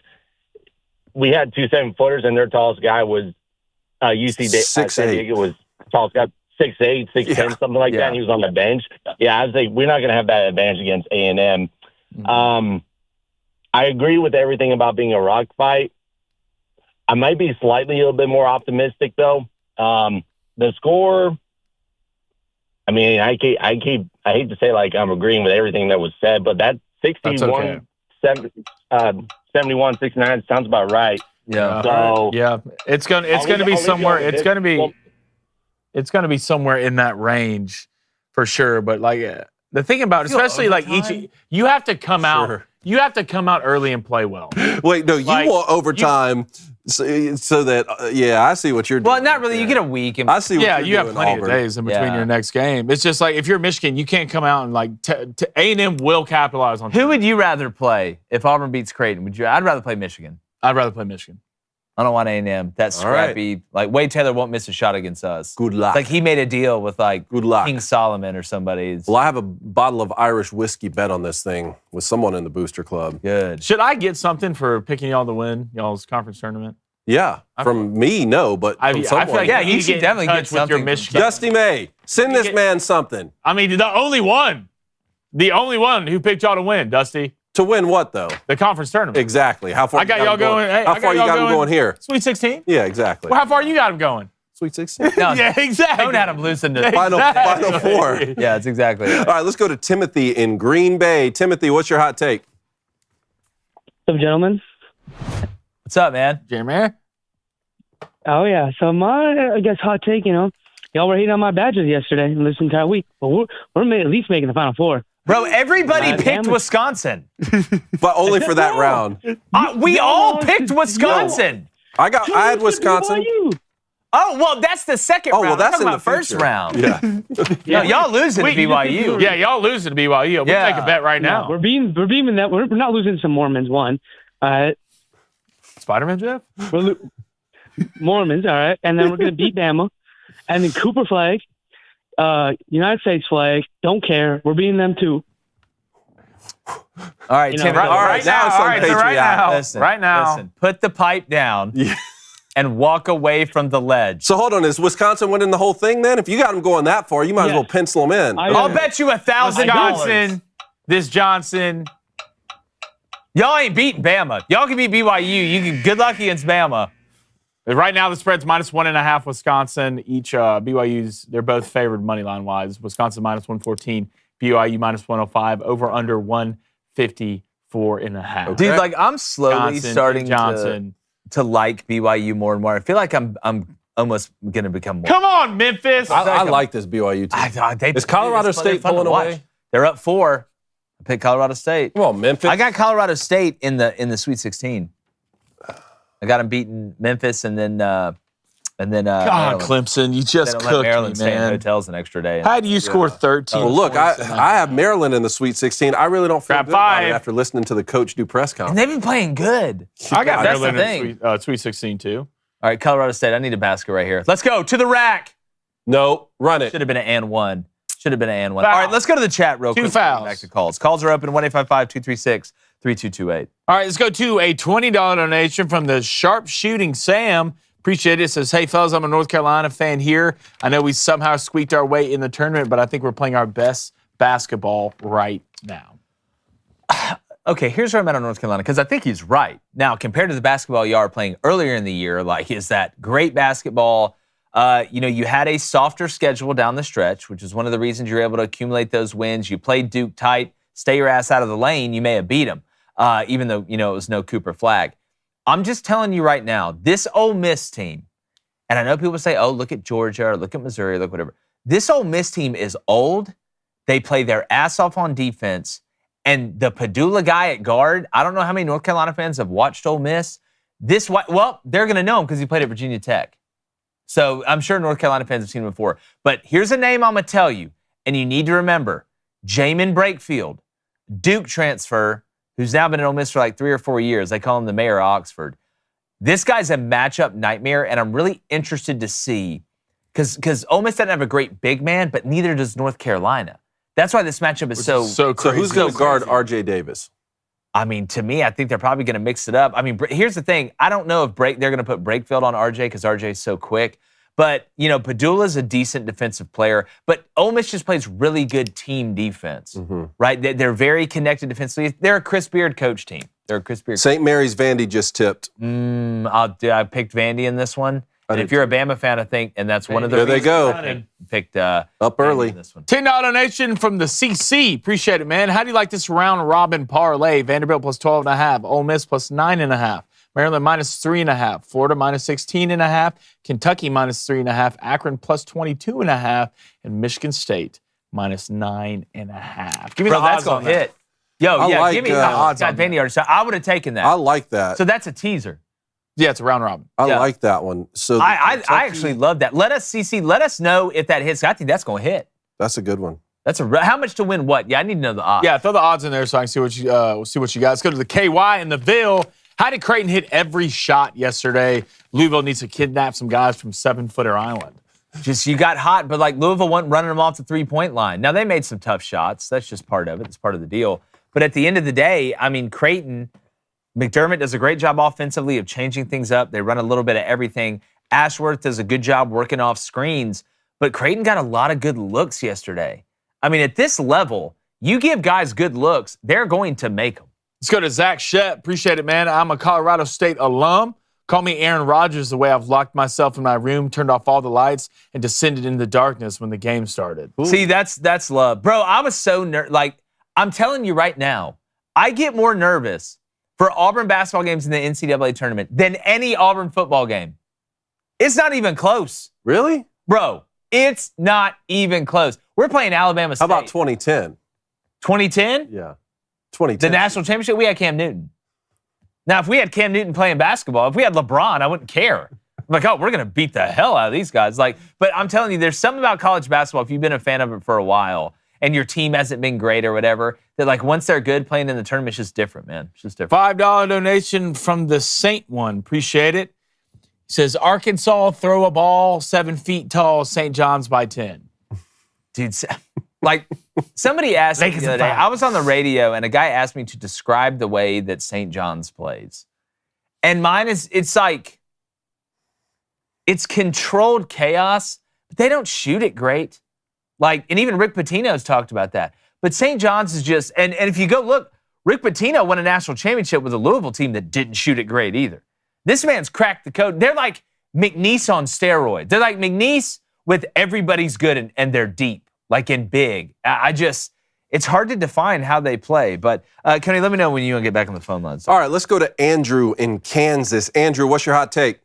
we had 2 7-footers and their tallest guy was UC San Diego was tallest guy, 6'8", 6'10", something like that. And he was on the bench. Yeah, I was like, we're not going to have that advantage against A&M. I agree with everything about being a rock fight. I might be slightly a little bit more optimistic though. The score, I mean, I hate to say like I'm agreeing with everything that was said, but that 71-69 sounds about right. Yeah. So yeah, it's gonna be somewhere. It's gonna be somewhere in that range for sure. But like the thing about, especially like you have to come out. You have to come out early and play well. Wait, no, you want overtime so that I see what you're doing. Well, not really. You get a week. I see what you're doing. You have plenty of days in between your next game. It's just like if you're Michigan, you can't come out and like A&M will capitalize on. Who would you rather play if Auburn beats Creighton? I'd rather play Michigan. I'd rather play Michigan. I don't want A&M. That's scrappy. Right. Like Wade Taylor won't miss a shot against us. Good luck. Like he made a deal with like Good luck. King Solomon or somebody. Well, I have a bottle of Irish whiskey bet on this thing with someone in the Booster Club. Good. Should I get something for picking y'all to win y'all's conference tournament? Yeah. From me, no, but from someone. I feel like you should definitely get something. With your Michigan. Dusty May, send this man something. I mean, the only one who picked y'all to win, Dusty. To win what, though? The conference tournament. Exactly. How far I got y'all going? How far you got them going here? Sweet 16? Yeah, exactly. Well, how far you got them going? Sweet 16? No, yeah, exactly. Don't have them loosen to Final 4. Yeah, that's exactly right. All right, let's go to Timothy in Green Bay. Timothy, what's your hot take? What's up, gentlemen? What's up, man? Jeremy? Oh, yeah. So my, hot take, y'all were hating on my Badgers yesterday and this entire week. But we're at least making the Final Four. Bro, everybody picked Wisconsin. But only for that round. We all picked Wisconsin. I had Wisconsin. Oh, well, that's the second round. Well, that's in the first round. Yeah. No, y'all losing to BYU. Yeah, y'all losing to BYU. We'll take a bet right now. We're beating that. We're not losing some Mormons, one. Spider-Man, Jeff? Mormons, all right. And then we're going to beat Bama. And then Cooper flag. United States flag, don't care. We're beating them too. All right, Tim. Right now. Listen, put the pipe down and walk away from the ledge. So hold on, is Wisconsin winning the whole thing then? If you got them going that far, you might as well pencil them in. I'll bet you $1,000. This Johnson. Y'all ain't beating Bama. Y'all can beat BYU. Good luck against Bama. Right now, the spread's -1.5 Wisconsin. Each they're both favored money line wise. Wisconsin -114, BYU -105, over under 154.5. Okay. Dude, like I'm slowly starting to like BYU more and more. I feel like I'm almost gonna become more. Come on, Memphis! I like this BYU team. Is Colorado State pulling away? They're up 4. I picked Colorado State. Well, Memphis. I got Colorado State in the Sweet 16. I got them beating Memphis and then God, Maryland. Clemson, you just cooked Maryland me, man. stay in hotels an extra day. How do you score 13? Well, look, I have Maryland in the Sweet 16. I really don't feel good about it after listening to the coach do press conference. And they've been playing good. I got that's Maryland the thing. In Sweet 16 too. All right, Colorado State. I need a basket right here. Let's go to the rack. No, run it. Should have been an and one. Should have been an and one. All right, let's go to the chat real quick. 2 fouls. Back to calls. Calls are open 1-855-236-3228. All right, let's go to a $20 donation from the Sharpshooting Sam. Appreciate it. Says, hey, fellas, I'm a North Carolina fan here. I know we somehow squeaked our way in the tournament, but I think we're playing our best basketball right now. Okay, here's where I'm at on North Carolina, because I think he's right. Now, compared to the basketball you are playing earlier in the year, like, is that great basketball? You had a softer schedule down the stretch, which is one of the reasons you're able to accumulate those wins. You played Duke tight, stay your ass out of the lane. You may have beat them, even though, it was no Cooper flag. I'm just telling you right now, this Ole Miss team, and I know people say, oh, look at Georgia, or look at Missouri, look whatever. This Ole Miss team is old. They play their ass off on defense. And the Padula guy at guard, I don't know how many North Carolina fans have watched Ole Miss. Well, they're going to know him because he played at Virginia Tech. So I'm sure North Carolina fans have seen him before. But here's a name I'm going to tell you, and you need to remember. Jamin Brakefield, Duke transfer, who's now been at Ole Miss for like 3 or 4 years. They call him the mayor of Oxford. This guy's a matchup nightmare, and I'm really interested to see because Ole Miss doesn't have a great big man, but neither does North Carolina. That's why this matchup is so crazy. So who's going to guard R.J. Davis? I mean, to me, I think they're probably going to mix it up. I mean, here's the thing. I don't know if they're going to put Brakefield on RJ because RJ is so quick. But, Padula's a decent defensive player. But Ole Miss just plays really good team defense, right? They're very connected defensively. They're a Chris Beard coach team. St. Mary's Vandy just tipped. I picked Vandy in this one. And if you're a Bama fan, I think, and that's one of the reasons they go. I picked up early. This one. $10 donation from the CC. Appreciate it, man. How do you like this round robin parlay? Vanderbilt plus 12.5, Ole Miss plus 9.5, Maryland minus 3.5, Florida minus 16.5, Kentucky minus 3.5, Akron plus 22.5, and Michigan State minus 9.5. Give me the odds on hit. Give me the odds on Vandy. I would have taken that. I like that. So that's a teaser. Yeah, it's a round robin. I like that one. So I actually love that. Let us know if that hits. I think that's going to hit. That's a good one. How much to win what? Yeah, I need to know the odds. Yeah, throw the odds in there so I can see what you got. Let's go to the KY in the Ville. How did Creighton hit every shot yesterday? Louisville needs to kidnap some guys from 7-Footer Island. You got hot, but Louisville wasn't running them off the 3-point line. Now, they made some tough shots. That's just part of it. It's part of the deal. But at the end of the day, I mean, Creighton, McDermott does a great job offensively of changing things up. They run a little bit of everything. Ashworth does a good job working off screens. But Creighton got a lot of good looks yesterday. I mean, at this level, you give guys good looks, they're going to make them. Let's go to Zach Shett. Appreciate it, man. I'm a Colorado State alum. Call me Aaron Rodgers the way I've locked myself in my room, turned off all the lights, and descended into the darkness when the game started. Ooh. See, that's love. Bro, I was so I'm telling you right now, I get more nervous for Auburn basketball games in the NCAA tournament than any Auburn football game. It's not even close. Really? Bro, it's not even close. We're playing Alabama State. How about 2010? 2010? Yeah. 2010. The national championship, we had Cam Newton. Now, if we had Cam Newton playing basketball, if we had LeBron, I wouldn't care. I'm like, we're going to beat the hell out of these guys. But I'm telling you, there's something about college basketball, if you've been a fan of it for a while, and your team hasn't been great or whatever, that once they're good playing in the tournament, it's just different, man. It's just different. $5 donation from the Saint one. Appreciate it. He says, Arkansas throw a ball 7 feet tall, St. John's by 10. Dude, somebody asked me the other day, I was on the radio, and a guy asked me to describe the way that St. John's plays. And mine is, it's controlled chaos, but they don't shoot it great. And even Rick Pitino's talked about that. But St. John's is just, and if you go look, Rick Pitino won a national championship with a Louisville team that didn't shoot it great either. This man's cracked the code. They're like McNeese on steroids. They're like McNeese with everybody's good and they're deep, and big. It's hard to define how they play. But, Kenny, let me know when you want to get back on the phone lines. All right, let's go to Andrew in Kansas. Andrew, what's your hot take?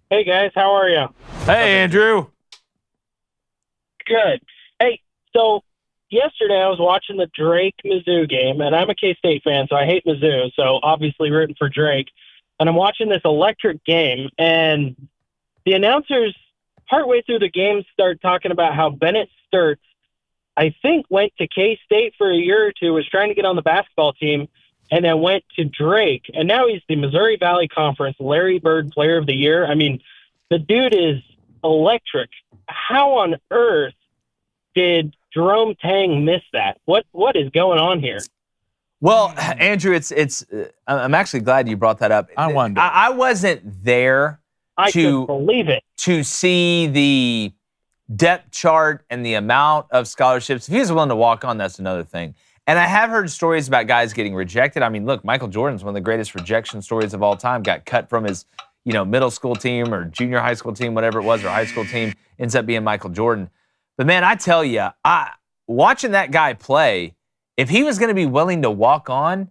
Hey, guys. How are you? Hey, Andrew. Good. Hey, so yesterday I was watching the Drake-Mizzou game, and I'm a K-State fan, so I hate Mizzou, so obviously rooting for Drake. And I'm watching this electric game, and the announcers partway through the game start talking about how Bennett Sturtz, I think, went to K-State for a year or two, was trying to get on the basketball team, and then went to Drake. And now he's the Missouri Valley Conference Larry Bird Player of the Year. I mean, the dude is electric. How on earth did Jerome Tang miss that? What is going on here? Well, Andrew, I'm actually glad you brought that up. I wasn't there couldn't believe it. To see the depth chart and the amount of scholarships. If he was willing to walk on, that's another thing. And I have heard stories about guys getting rejected. I mean, look, Michael Jordan's one of the greatest rejection stories of all time. Got cut from his middle school team or junior high school team, whatever it was, or high school team, ends up being Michael Jordan. But, man, I tell you, watching that guy play, if he was going to be willing to walk on,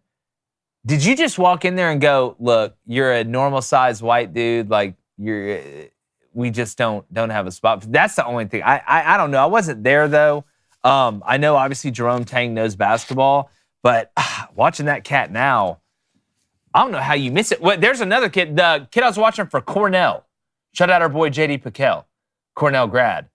did you just walk in there and go, look, you're a normal-sized white dude, we just don't have a spot? That's the only thing. I don't know. I wasn't there, though. I know, obviously, Jerome Tang knows basketball, but watching that cat now, I don't know how you miss it. Well, there's another kid. The kid I was watching for Cornell. Shout out our boy J.D. Piquel, Cornell grad.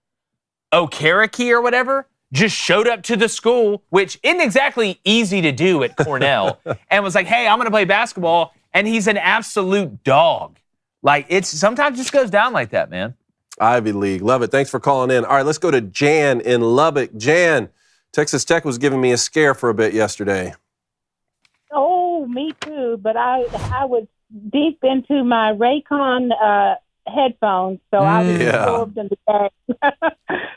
Okereke or whatever just showed up to the school, which isn't exactly easy to do at Cornell, and was like, hey, I'm going to play basketball, and he's an absolute dog. Like, it's sometimes just goes down like that, man. Ivy League. Love it. Thanks for calling in. All right, let's go to Jan in Lubbock. Jan, Texas Tech was giving me a scare for a bit yesterday. Oh, me too. But I was deep into my Raycon headphones, so I was absorbed in the game.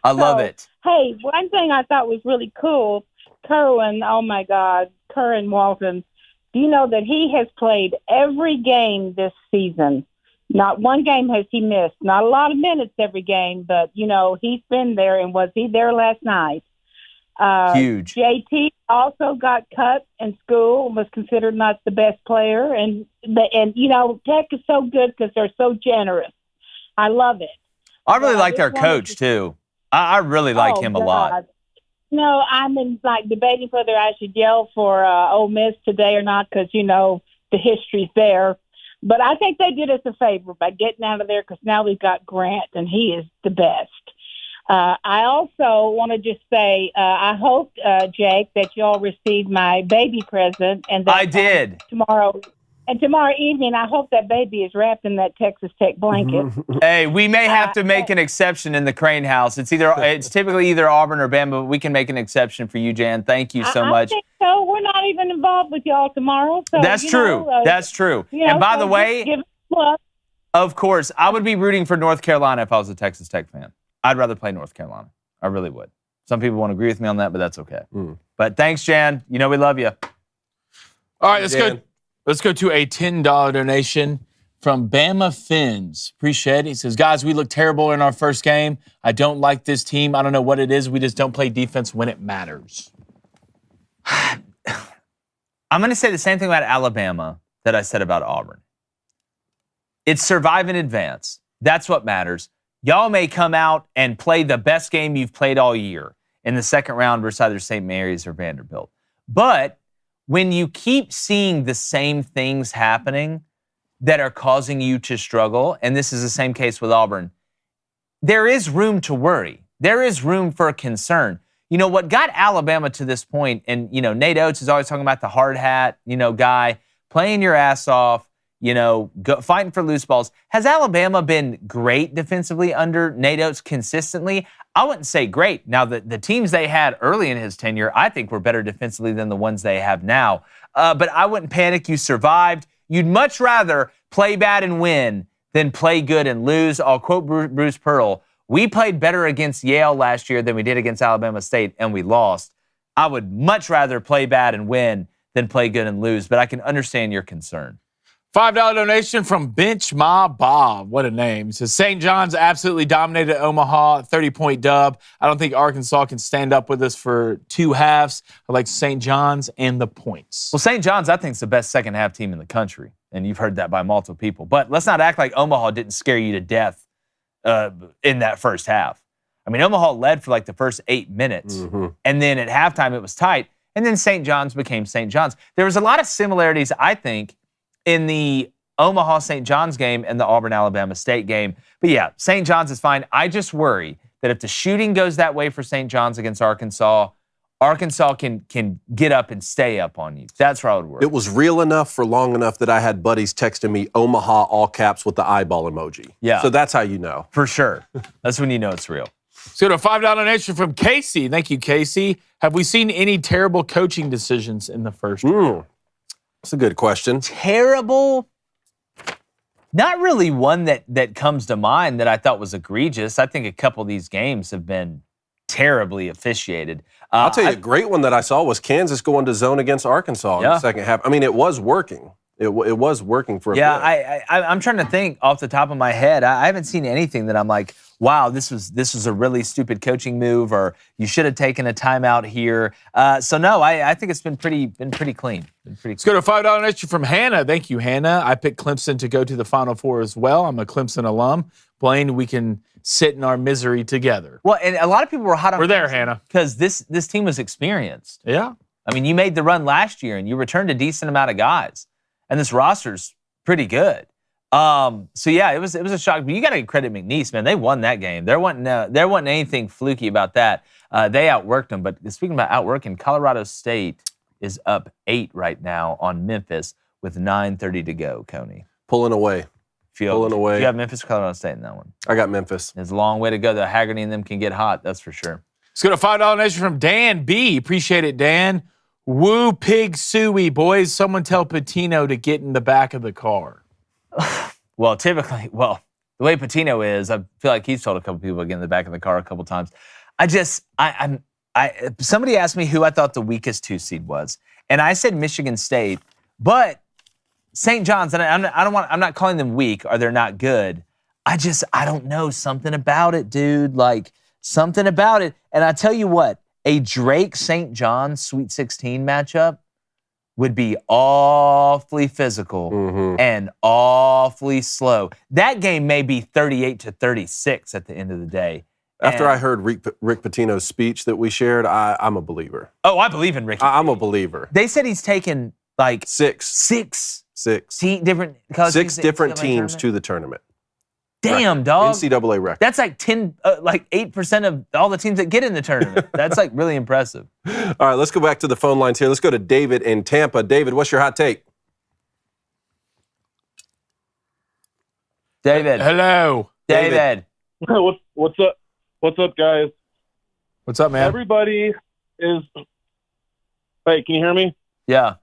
I love it. Hey, one thing I thought was really cool, Kerwin, oh my God, Kerwin Walton, do you know that he has played every game this season? Not one game has he missed. Not a lot of minutes every game, but, you know, he's been there, and was he there last night? Huge. JT also got cut in school and was considered not the best player. And you know, Tech is so good because they're so generous. I love it. I really liked our coach, too. I really like him a lot. No, I'm debating whether I should yell for Ole Miss today or not because, you know, the history's there. But I think they did us a favor by getting out of there because now we've got Grant, and he is the best. I also want to just say I hope, Jake, that y'all received my baby present. And that I did. Tomorrow evening, I hope that baby is wrapped in that Texas Tech blanket. Hey, we may have to make an exception in the Crain house. It's typically either Auburn or Bama, but we can make an exception for you, Jan. Thank you so much. I think so. We're not even involved with y'all tomorrow. So, That's true. That's true. And by the way, of course, I would be rooting for North Carolina if I was a Texas Tech fan. I'd rather play North Carolina. I really would. Some people won't agree with me on that, but that's okay. But thanks, Jan. You know we love you. All right, let's go to a $10 donation from Bama Fins. Appreciate it. He says, guys, we look terrible in our first game. I don't like this team. I don't know what it is. We just don't play defense when it matters. I'm going to say the same thing about Alabama that I said about Auburn. It's survive and advance. That's what matters. Y'all may come out and play the best game you've played all year in the second round versus either St. Mary's or Vanderbilt. But when you keep seeing the same things happening that are causing you to struggle, and this is the same case with Auburn, there is room to worry. There is room for concern. You know, what got Alabama to this point, and, you know, Nate Oates is always talking about the hard hat, you know, guy, playing your ass off, you know, fighting for loose balls. Has Alabama been great defensively under Nate Oates consistently? I wouldn't say great. Now, the teams they had early in his tenure, I think were better defensively than the ones they have now. But I wouldn't panic. You survived. You'd much rather play bad and win than play good and lose. I'll quote Bruce Pearl. We played better against Yale last year than we did against Alabama State, and we lost. I would much rather play bad and win than play good and lose, but I can understand your concern. $5 donation from Bench My Bob. What a name. He says, St. John's absolutely dominated Omaha, 30-point dub. I don't think Arkansas can stand up with us for two halves. I like St. John's and the points. Well, St. John's, I think, is the best second-half team in the country, and you've heard that by multiple people. But let's not act like Omaha didn't scare you to death in that first half. I mean, Omaha led for like the first 8 minutes, and then at halftime it was tight, and then St. John's became St. John's. There was a lot of similarities, I think, in the Omaha-St. John's game and the Auburn-Alabama State game. But yeah, St. John's is fine. I just worry that if the shooting goes that way for St. John's against Arkansas, Arkansas can get up and stay up on you. That's where I would worry. It was real enough for long enough that I had buddies texting me Omaha all caps with the eyeball emoji. Yeah. So that's how you know. For sure. That's when you know it's real. Let's go to a $5 donation from Casey. Thank you, Casey. Have we seen any terrible coaching decisions in the first round? That's a good question. Terrible? Not really one that comes to mind that I thought was egregious. I think a couple of these games have been terribly officiated. I'll tell you, a great one that I saw was Kansas going to zone against Arkansas in the second half. I mean, it was working. It was working for a bit. I'm trying to think off the top of my head. I haven't seen anything that I'm like, wow, this was a really stupid coaching move, or you should have taken a timeout here. So no, I think it's been pretty clean. Let's go to a $5 donation from Hannah. Thank you, Hannah. I picked Clemson to go to the Final Four as well. I'm a Clemson alum. Blaine, we can sit in our misery together. Well, and a lot of people were hot on We're there, Hannah. Because this team was experienced. Yeah. I mean, you made the run last year, and you returned a decent amount of guys. and this roster's pretty good. So yeah, it was a shock. But you got to credit McNeese, man. They won that game. There wasn't anything fluky about that. They outworked them. But speaking about outworking, Colorado State is up 8 right now on Memphis with 9:30 to go. Coney pulling away. Pulling away. You have Memphis or Colorado State in that one? I got Memphis. It's a long way to go. The Haggerty and them can get hot, that's for sure. Let's go to $5 donation from Dan B. Appreciate it, Dan. Woo pig suey, boys. Someone tell Patino to get in the back of the car. Well, typically, the way Patino is, I feel like he's told a couple people to get in the back of the car a couple times. Somebody asked me who I thought the weakest 2 seed was, and I said Michigan State, but St. John's, and I'm not calling them weak or they're not good. I don't know, something about it, dude. Like something about it. And I tell you what, a Drake St. John's Sweet 16 matchup would be awfully physical and awfully slow. That game may be 38-36 at the end of the day. After I heard Rick Pitino's speech that we shared, I'm a believer. Oh, I believe in Ricky. I'm a believer. They said he's taken like six different teams to the tournament. Damn, record. dog. NCAA record. That's like 8% of all the teams that get in the tournament. That's like really impressive. All right, let's go back to the phone lines here. Let's go to David in Tampa. David, what's your hot take? David. Hello. David. What's up? What's up, guys? What's up, man? Everybody is... Hey, can you hear me? Yeah.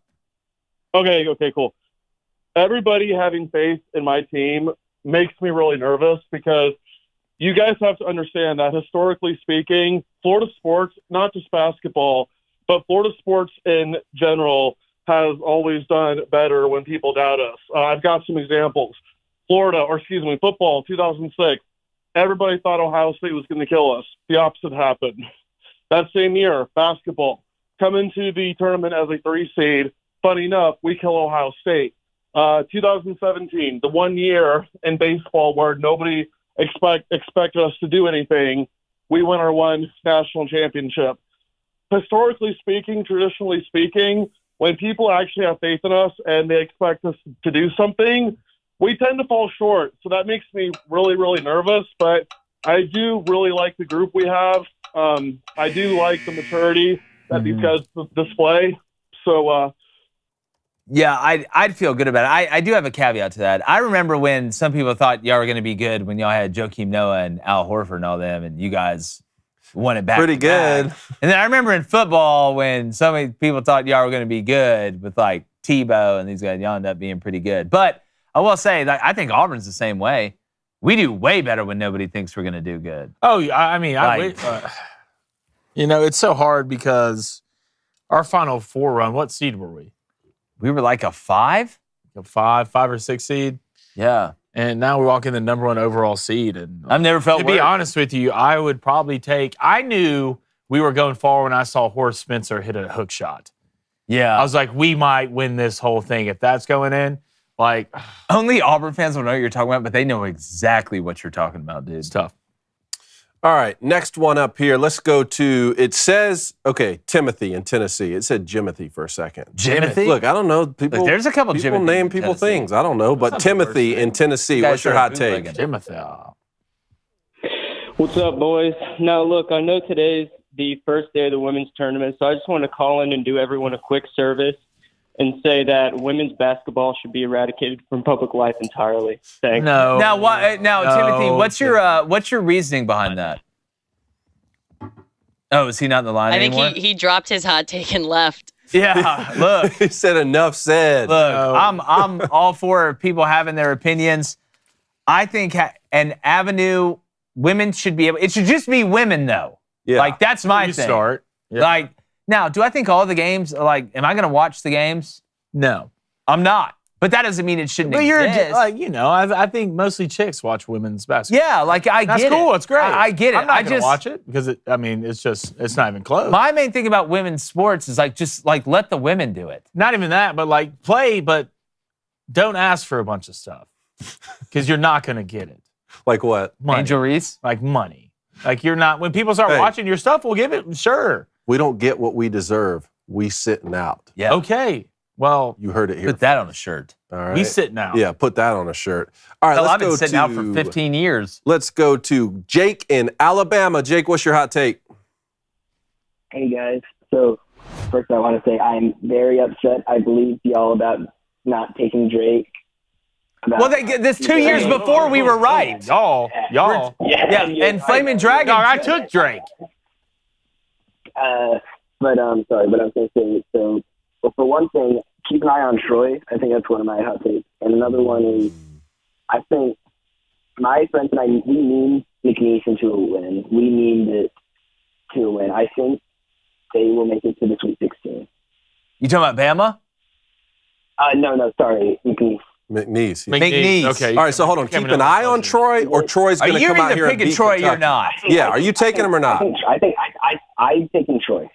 Okay, cool. Everybody having faith in my team makes me really nervous because you guys have to understand that historically speaking, Florida sports, not just basketball, but Florida sports in general has always done better when people doubt us. I've got some examples. Football, 2006. Everybody thought Ohio State was going to kill us. The opposite happened. That same year, basketball. Come into the tournament as a 3 seed. Funny enough, we kill Ohio State. 2017, the 1 year in baseball where nobody expected us to do anything, we win our 1 national championship. Historically speaking, traditionally speaking, when people actually have faith in us and they expect us to do something, we tend to fall short. So that makes me really, really nervous. But I do really like the group we have. I do like the maturity that these guys display. So, yeah, I'd feel good about it. I do have a caveat to that. I remember when some people thought y'all were going to be good when y'all had Joakim Noah and Al Horford and all them, and you guys won it back. Pretty good. And then I remember in football when so many people thought y'all were going to be good with like Tebow and these guys, y'all ended up being pretty good. But I will say, like, I think Auburn's the same way. We do way better when nobody thinks we're going to do good. Oh, I mean, it's so hard because our Final Four run, what seed were we? We were like a 5? A 5 or 6 seed. Yeah. And now we walk in the number 1 overall seed. And I've never felt to be honest with you, I would probably I knew we were going forward when I saw Horace Spencer hit a hook shot. Yeah. I was like, we might win this whole thing if that's going in. Like, only Auburn fans will know what you're talking about, but they know exactly what you're talking about, dude. It's tough. All right, next one up here. Let's go to, it says, Timothy in Tennessee. It said Jimothy for a second. Jimothy? Look, I don't know. People, there's a couple people Jimothy name people things. I don't know. But Timothy in Tennessee, what's your hot take? Timothy. What's up, boys? Now, look, I know today's the first day of the women's tournament, so I just want to call in and do everyone a quick service and say that women's basketball should be eradicated from public life entirely. Thanks. No. Now, Timothy, what's your reasoning behind that? Oh, is he not in the line anymore? I think he dropped his hot take and left. Yeah, look. He said enough said. Look, I'm all for people having their opinions. I think an avenue women should be able. It should just be women though. Yeah. Like that's my thing. Start. Yeah. Like. Now, do I think all the games, am I going to watch the games? No. I'm not. But that doesn't mean it shouldn't exist. I think mostly chicks watch women's basketball. Yeah, like I get it. That's cool. It's great. I get it. I'm not going to watch it because, it's not even close. My main thing about women's sports is just let the women do it. Not even that, but play, but don't ask for a bunch of stuff because you're not going to get it. Like what? Money. Angel Reese? Like money. Like you're not, when people start watching your stuff, we'll give it, sure. We don't get what we deserve. We sitting out. Yeah. Okay. Well, you heard it here. Put that on a shirt. All right. He's sitting out. Yeah, put that on a shirt. All right, Hell, let's I've been go sitting out for 15 years. Let's go to Jake in Alabama. Jake, what's your hot take? Hey, guys. So, first I want to say I'm very upset. I believe y'all about not taking Drake. Well, this 2 years before we were right. Y'all. Yeah, and Flaming Dragon. No, I took Drake. Sorry, but I was going to say, so, well, for one thing, keep an eye on Troy. I think that's one of my hot takes. And another one is, I think my friends and I, we need McNeese into a win. We need it to a win. I think they will make it to the Sweet 16. You talking about Bama? No, sorry, McNeese. McNeese. Okay. All right, so hold on. Keep an eye on Troy, or Troy's going to come out here and beat Troy? Kentucky? You're not. Yeah, are you taking him or not? I'm taking Troy.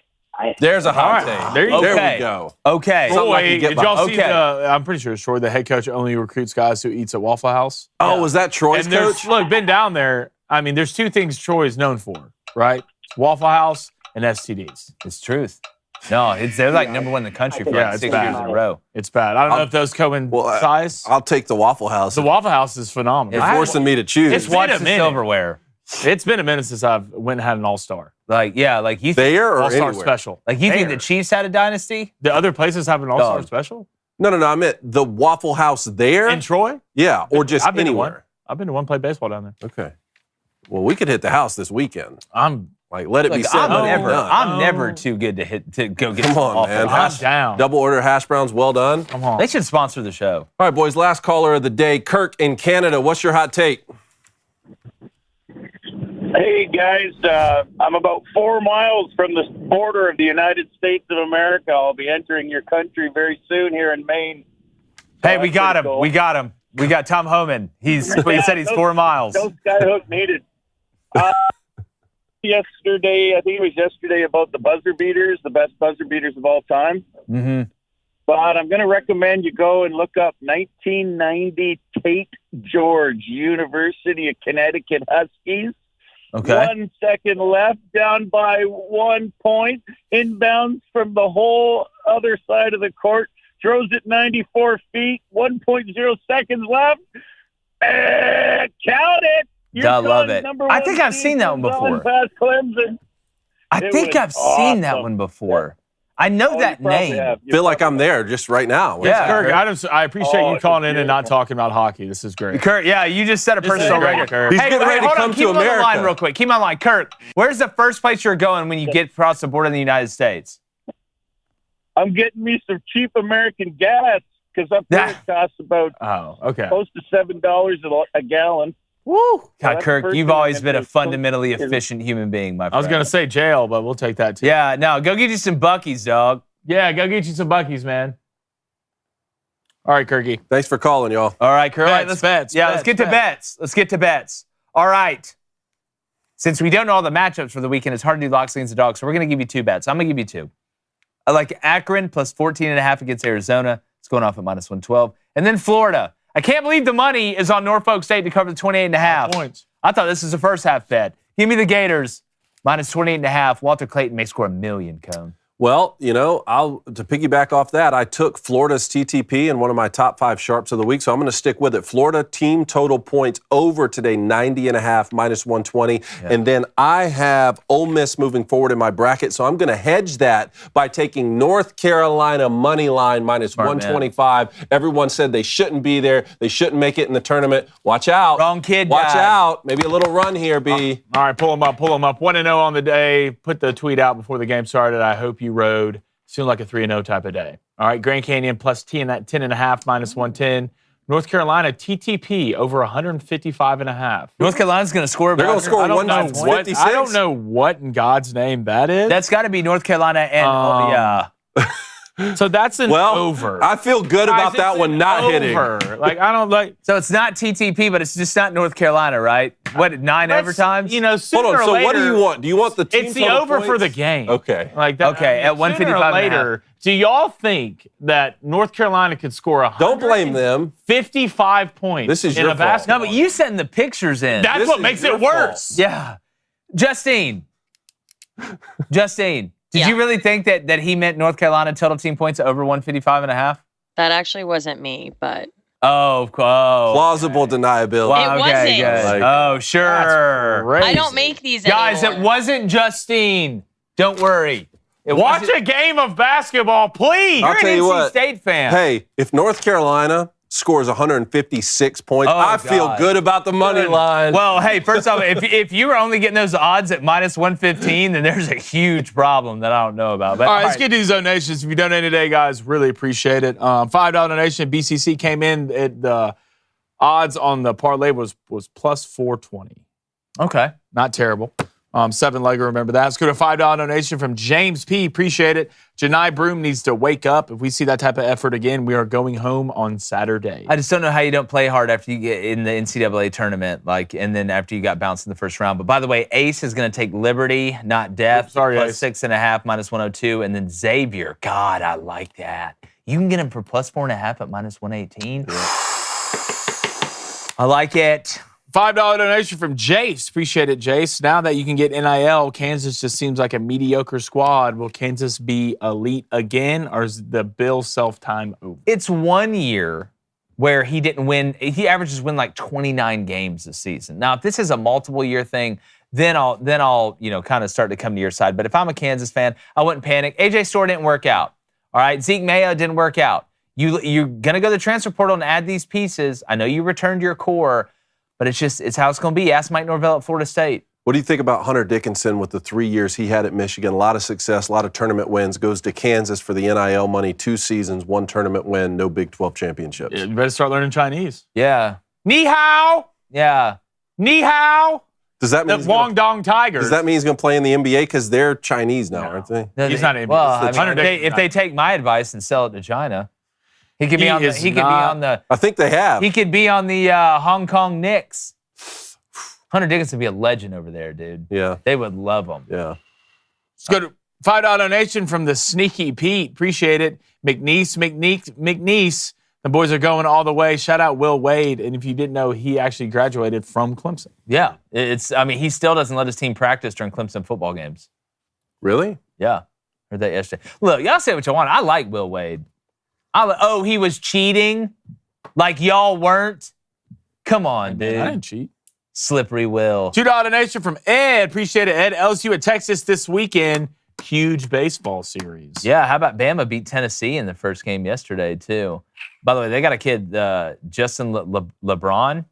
There's a hot take. There we go. Okay. Boy, did y'all see I'm pretty sure Troy, the head coach, only recruits guys who eats at Waffle House. Oh, was that Troy's coach? Look, been down there. I mean, there's two things Troy is known for, right? Waffle House and STDs. It's truth. No, they're like number one in the country for like 6 years in a row. It's bad. I don't know if those coincide. I'll take the Waffle House. The Waffle House is phenomenal. You're forcing me to choose. It's Watch been a the minute. silverware. It's been a minute since I've went and had an All-Star. Like you there or All-Star anywhere? special. Like you think the Chiefs had a dynasty? The other places have an All-Star special? No. I meant the Waffle House there. In Troy? Yeah, or just I've been anywhere. to one. I've been to one play baseball down there. Okay. Well, we could hit the house this weekend. Let it be said. I'm never too good to go get Come on, man. I'm down. Double order hash browns, well done. Come on. They should sponsor the show. All right, boys, last caller of the day. Kirk in Canada. What's your hot take? Hey, guys. I'm about 4 miles from the border of the United States of America. I'll be entering your country very soon here in Maine. Hey, we got him. Cool. We got him. We got Tom Homan. He said he's 4 miles. No skyhook needed. Yesterday, I think it was yesterday, about the buzzer beaters, the best buzzer beaters of all time. Mm-hmm. But I'm going to recommend you go and look up 1990 Tate George, University of Connecticut Huskies. Okay. 1 second left, down by 1 point, inbounds from the whole other side of the court, throws it 94 feet, 1.0 seconds left. Count it. I love it. I think I've seen that one before. Past Clemson. I think I've seen that one before. I know that name. Feel like I'm there just right now. Yeah, Kirk, I appreciate you calling in and not talking about hockey. This is great. Kurt, yeah, you just set a personal record. He's getting ready to come to America. Keep him on the line real quick. Keep him on the line. Kurt, where's the first place you're going when you get across the border in the United States? I'm getting me some cheap American gas because up there it costs about close to $7 a gallon. Woo! God, Kirk, you've always been a fundamentally efficient human being, my friend. I was going to say jail, but we'll take that too. Yeah, no, go get you some Buc-ee's, dog. Yeah, go get you some Buc-ee's, man. All right, Kirky. Thanks for calling, y'all. All right, Kirk. Let's get to bets. Let's get to bets. All right. Since we don't know all the matchups for the weekend, it's hard to do locks against the dogs, so we're going to give you 2 bets. I'm going to give you 2. I like Akron plus 14.5 against Arizona. It's going off at minus 112. And then Florida. I can't believe the money is on Norfolk State to cover the 28.5 points. I thought this was a first half bet. Give me the Gators minus 28.5. Walter Clayton may score $1 million, Cone. Well, to piggyback off that, I took Florida's TTP in one of my top 5 sharps of the week, so I'm going to stick with it. Florida team total points over today, 90.5, minus 120. Yeah. And then I have Ole Miss moving forward in my bracket, so I'm going to hedge that by taking North Carolina money line minus 125. Man. Everyone said they shouldn't be there. They shouldn't make it in the tournament. Watch out. Wrong kid. Watch out. Maybe a little run here, B. All right, pull them up. 1-0 on the day. Put the tweet out before the game started. I hope you rode. Seemed like a 3-0 type of day. All right, Grand Canyon plus 10.5, minus 110. North Carolina TTP over 155.5. North Carolina's going to score. They're going to score 156. I don't know what in God's name that is. That's got to be North Carolina and So that's an over. I feel good about that one not hitting. Like I don't like. So it's not TTP, but it's just not North Carolina, right? What, 9 overtimes? Sooner Hold on. or So later, what do you want? Do you want the team? It's the over for the game. Okay. Like that. Okay, at 155 later. Do y'all think that North Carolina could score Don't blame them. 55 points. This is in your a basketball. No, but you send the pictures in. That's what makes it worse. Yeah, Justine. Did you really think that he meant North Carolina total team points over 155.5? That actually wasn't me, but plausible deniability. Wow, It okay, wasn't. good. Sure. I don't make these Guys, anymore. it wasn't Justine. Don't worry. Watch a game of basketball, please. I'll tell you what. State fan. Hey, if North Carolina scores 156 points, I feel good about the money line. Well, hey, first off, if you were only getting those odds at minus 115, then there's a huge problem that I don't know about. But, all right, let's get to these donations. If you donate today, guys, really appreciate it. $5 donation. BCC came in at the odds on the parlay was plus 420. Okay. Not terrible. 7-legger, remember that. Let's go to a $5 donation from James P. Appreciate it. Janai Broom needs to wake up. If we see that type of effort again, we are going home on Saturday. I just don't know how you don't play hard after you get in the NCAA tournament, and then after you got bounced in the first round. But by the way, Ace is going to take Liberty, not Death. Sorry, plus 6.5, minus 102. And then Xavier. God, I like that. You can get him for plus 4.5 at minus 118. Yeah. I like it. $5 donation from Jace. Appreciate it, Jace. Now that you can get NIL, Kansas just seems like a mediocre squad. Will Kansas be elite again, or is the Bill self-time over? It's 1 year where he didn't win. He averages win like 29 games this season. Now, if this is a multiple-year thing, then I'll kind of start to come to your side. But if I'm a Kansas fan, I wouldn't panic. AJ Storr didn't work out. All right, Zeke Mayo didn't work out. You're going to go to the transfer portal and add these pieces. I know you returned your core, but it's how it's going to be. Ask Mike Norvell at Florida State. What do you think about Hunter Dickinson with the 3 years he had at Michigan? A lot of success, a lot of tournament wins. Goes to Kansas for the NIL money, 2 seasons, 1 tournament win, no Big 12 championships. Yeah, you better start learning Chinese. Yeah. Ni hao. Yeah. Ni hao. Does that mean the Guangdong Tigers? Does that mean he's going to play in the NBA? Because they're Chinese now, aren't they? No, he's not NBA. Well, if they take my advice and sell it to China, he could be on the. I think they have. He could be on the Hong Kong Knicks. Hunter Dickinson would be a legend over there, dude. Yeah. They would love him. Yeah. Let's go to $5 donation from the Sneaky Pete. Appreciate it. McNeese. The boys are going all the way. Shout out Will Wade. And if you didn't know, he actually graduated from Clemson. Yeah. He still doesn't let his team practice during Clemson football games. Really? Yeah. Heard that yesterday. Look, y'all say what you want. I like Will Wade. He was cheating? Like y'all weren't? Come on, dude. I didn't cheat. Slippery Will. $2 donation from Ed. Appreciate it, Ed. LSU at Texas this weekend. Huge baseball series. Yeah, how about Bama beat Tennessee in the first game yesterday, too? By the way, they got a kid, Justin LeBron,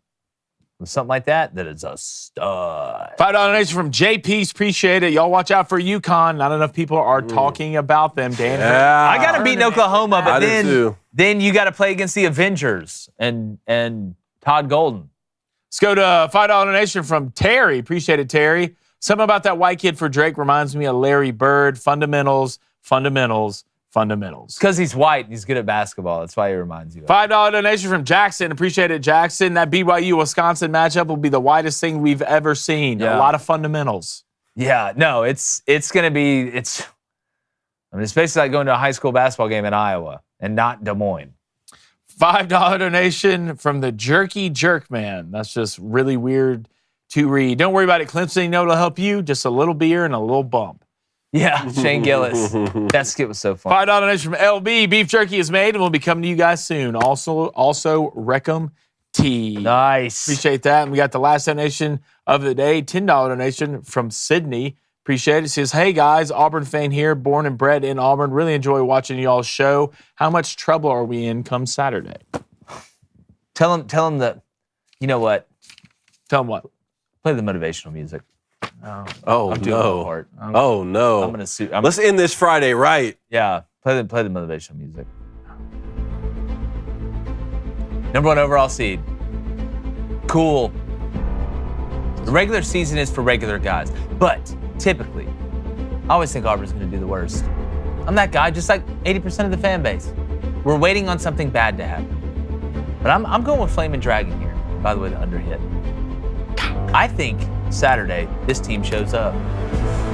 something like that is a stud. $5 donation from JP. Appreciate it. Y'all watch out for UConn. Not enough people are talking about them. Dan, I got to beat Oklahoma, but then you got to play against the Avengers and Todd Golden. Let's go to $5 donation from Terry. Appreciate it, Terry. Something about that white kid for Drake reminds me of Larry Bird. Fundamentals. Because he's white and he's good at basketball. That's why he reminds you. $5 donation from Jackson. Appreciate it, Jackson. That BYU-Wisconsin matchup will be the whitest thing we've ever seen. Yeah. A lot of fundamentals. Yeah, no, it's going to be, it's basically like going to a high school basketball game in Iowa and not Des Moines. $5 donation from the Jerky Jerk Man. That's just really weird to read. Don't worry about it, Clemson. You know what'll help you? Just a little beer and a little bump. Yeah, Shane Gillis. That skit was so fun. $5 donation from LB. Beef jerky is made and will be coming to you guys soon. Also Reckham Tea. Nice. Appreciate that. And we got the last donation of the day, $10 donation from Sydney. Appreciate it. It says, hey guys, Auburn fan here, born and bred in Auburn. Really enjoy watching y'all's show. How much trouble are we in come Saturday? Tell him that, you know what? Tell him what? Play the motivational music. Oh no! Oh no! I'm gonna sue. Let's end this Friday right. Yeah, play the motivational music. #1 overall seed. Cool. The regular season is for regular guys, but typically, I always think Auburn's going to do the worst. I'm that guy, just like 80% of the fan base. We're waiting on something bad to happen. But I'm going with Flamin' Dragon here. By the way, the underhit. I think Saturday, this team shows up.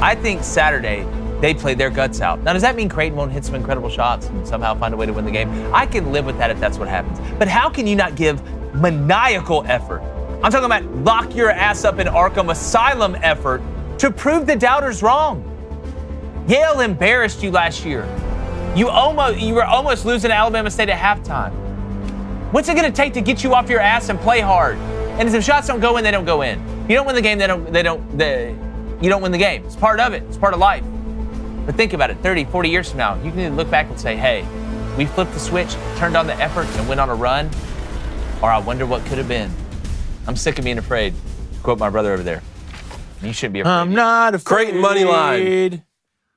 I think Saturday, they play their guts out. Now, does that mean Crain won't hit some incredible shots and somehow find a way to win the game? I can live with that if that's what happens. But how can you not give maniacal effort? I'm talking about lock your ass up in Arkham Asylum effort to prove the doubters wrong. Yale embarrassed you last year. You were almost losing to Alabama State at halftime. What's it going to take to get you off your ass and play hard? And if the shots don't go in, they don't go in. You don't win the game, you don't win the game. It's part of it. It's part of life. But think about it, 30, 40 years from now, you can either look back and say, hey, we flipped the switch, turned on the effort, and went on a run, or I wonder what could have been. I'm sick of being afraid. To quote my brother over there. You shouldn't be afraid. I'm not afraid. Creighton money line.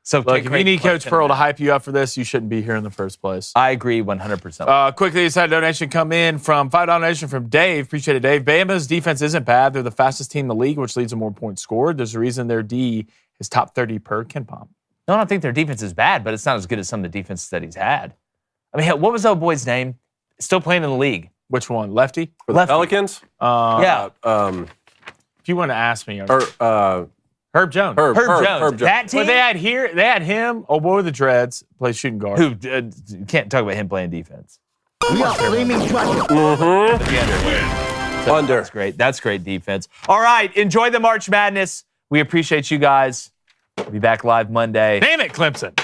So look, if you need Coach Pearl to hype you up for this, you shouldn't be here in the first place. I agree 100%. Quickly, this had a donation come in from $5 donation from Dave. Appreciate it, Dave. Bama's defense isn't bad. They're the fastest team in the league, which leads to more points scored. There's a reason their D is top 30 per KenPom. No, I don't think their defense is bad, but it's not as good as some of the defenses that he's had. I mean, what was that boy's name? Still playing in the league. Which one? Lefty? For the Pelicans? Yeah. If you want to ask me. Herb Jones. Herb Jones. That team? Well, they had him, old boy with the dreads, plays shooting guard. Who can't talk about him playing defense. We are flaming Under. That's great. That's great defense. All right, enjoy the March Madness. We appreciate you guys. We'll be back live Monday. Damn it, Clemson.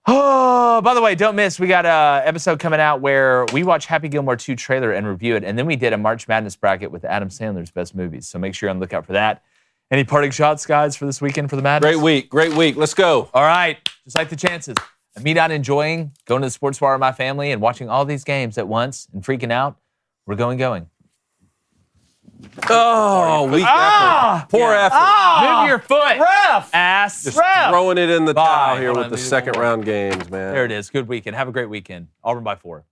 Oh, by the way, don't miss, we got an episode coming out where we watch Happy Gilmore 2 trailer and review it, and then we did a March Madness bracket with Adam Sandler's best movies. So make sure you're on the lookout for that. Any parting shots, guys, for this weekend for the Madness? Great week. Let's go. All right, just like the chances. Me not enjoying going to the sports bar with my family and watching all these games at once and freaking out. We're going. Oh, weak effort. Poor effort. Move your foot. Ref. Ass. Just throwing it in the towel here with the second round games, man. There it is. Good weekend. Have a great weekend. Auburn by 4.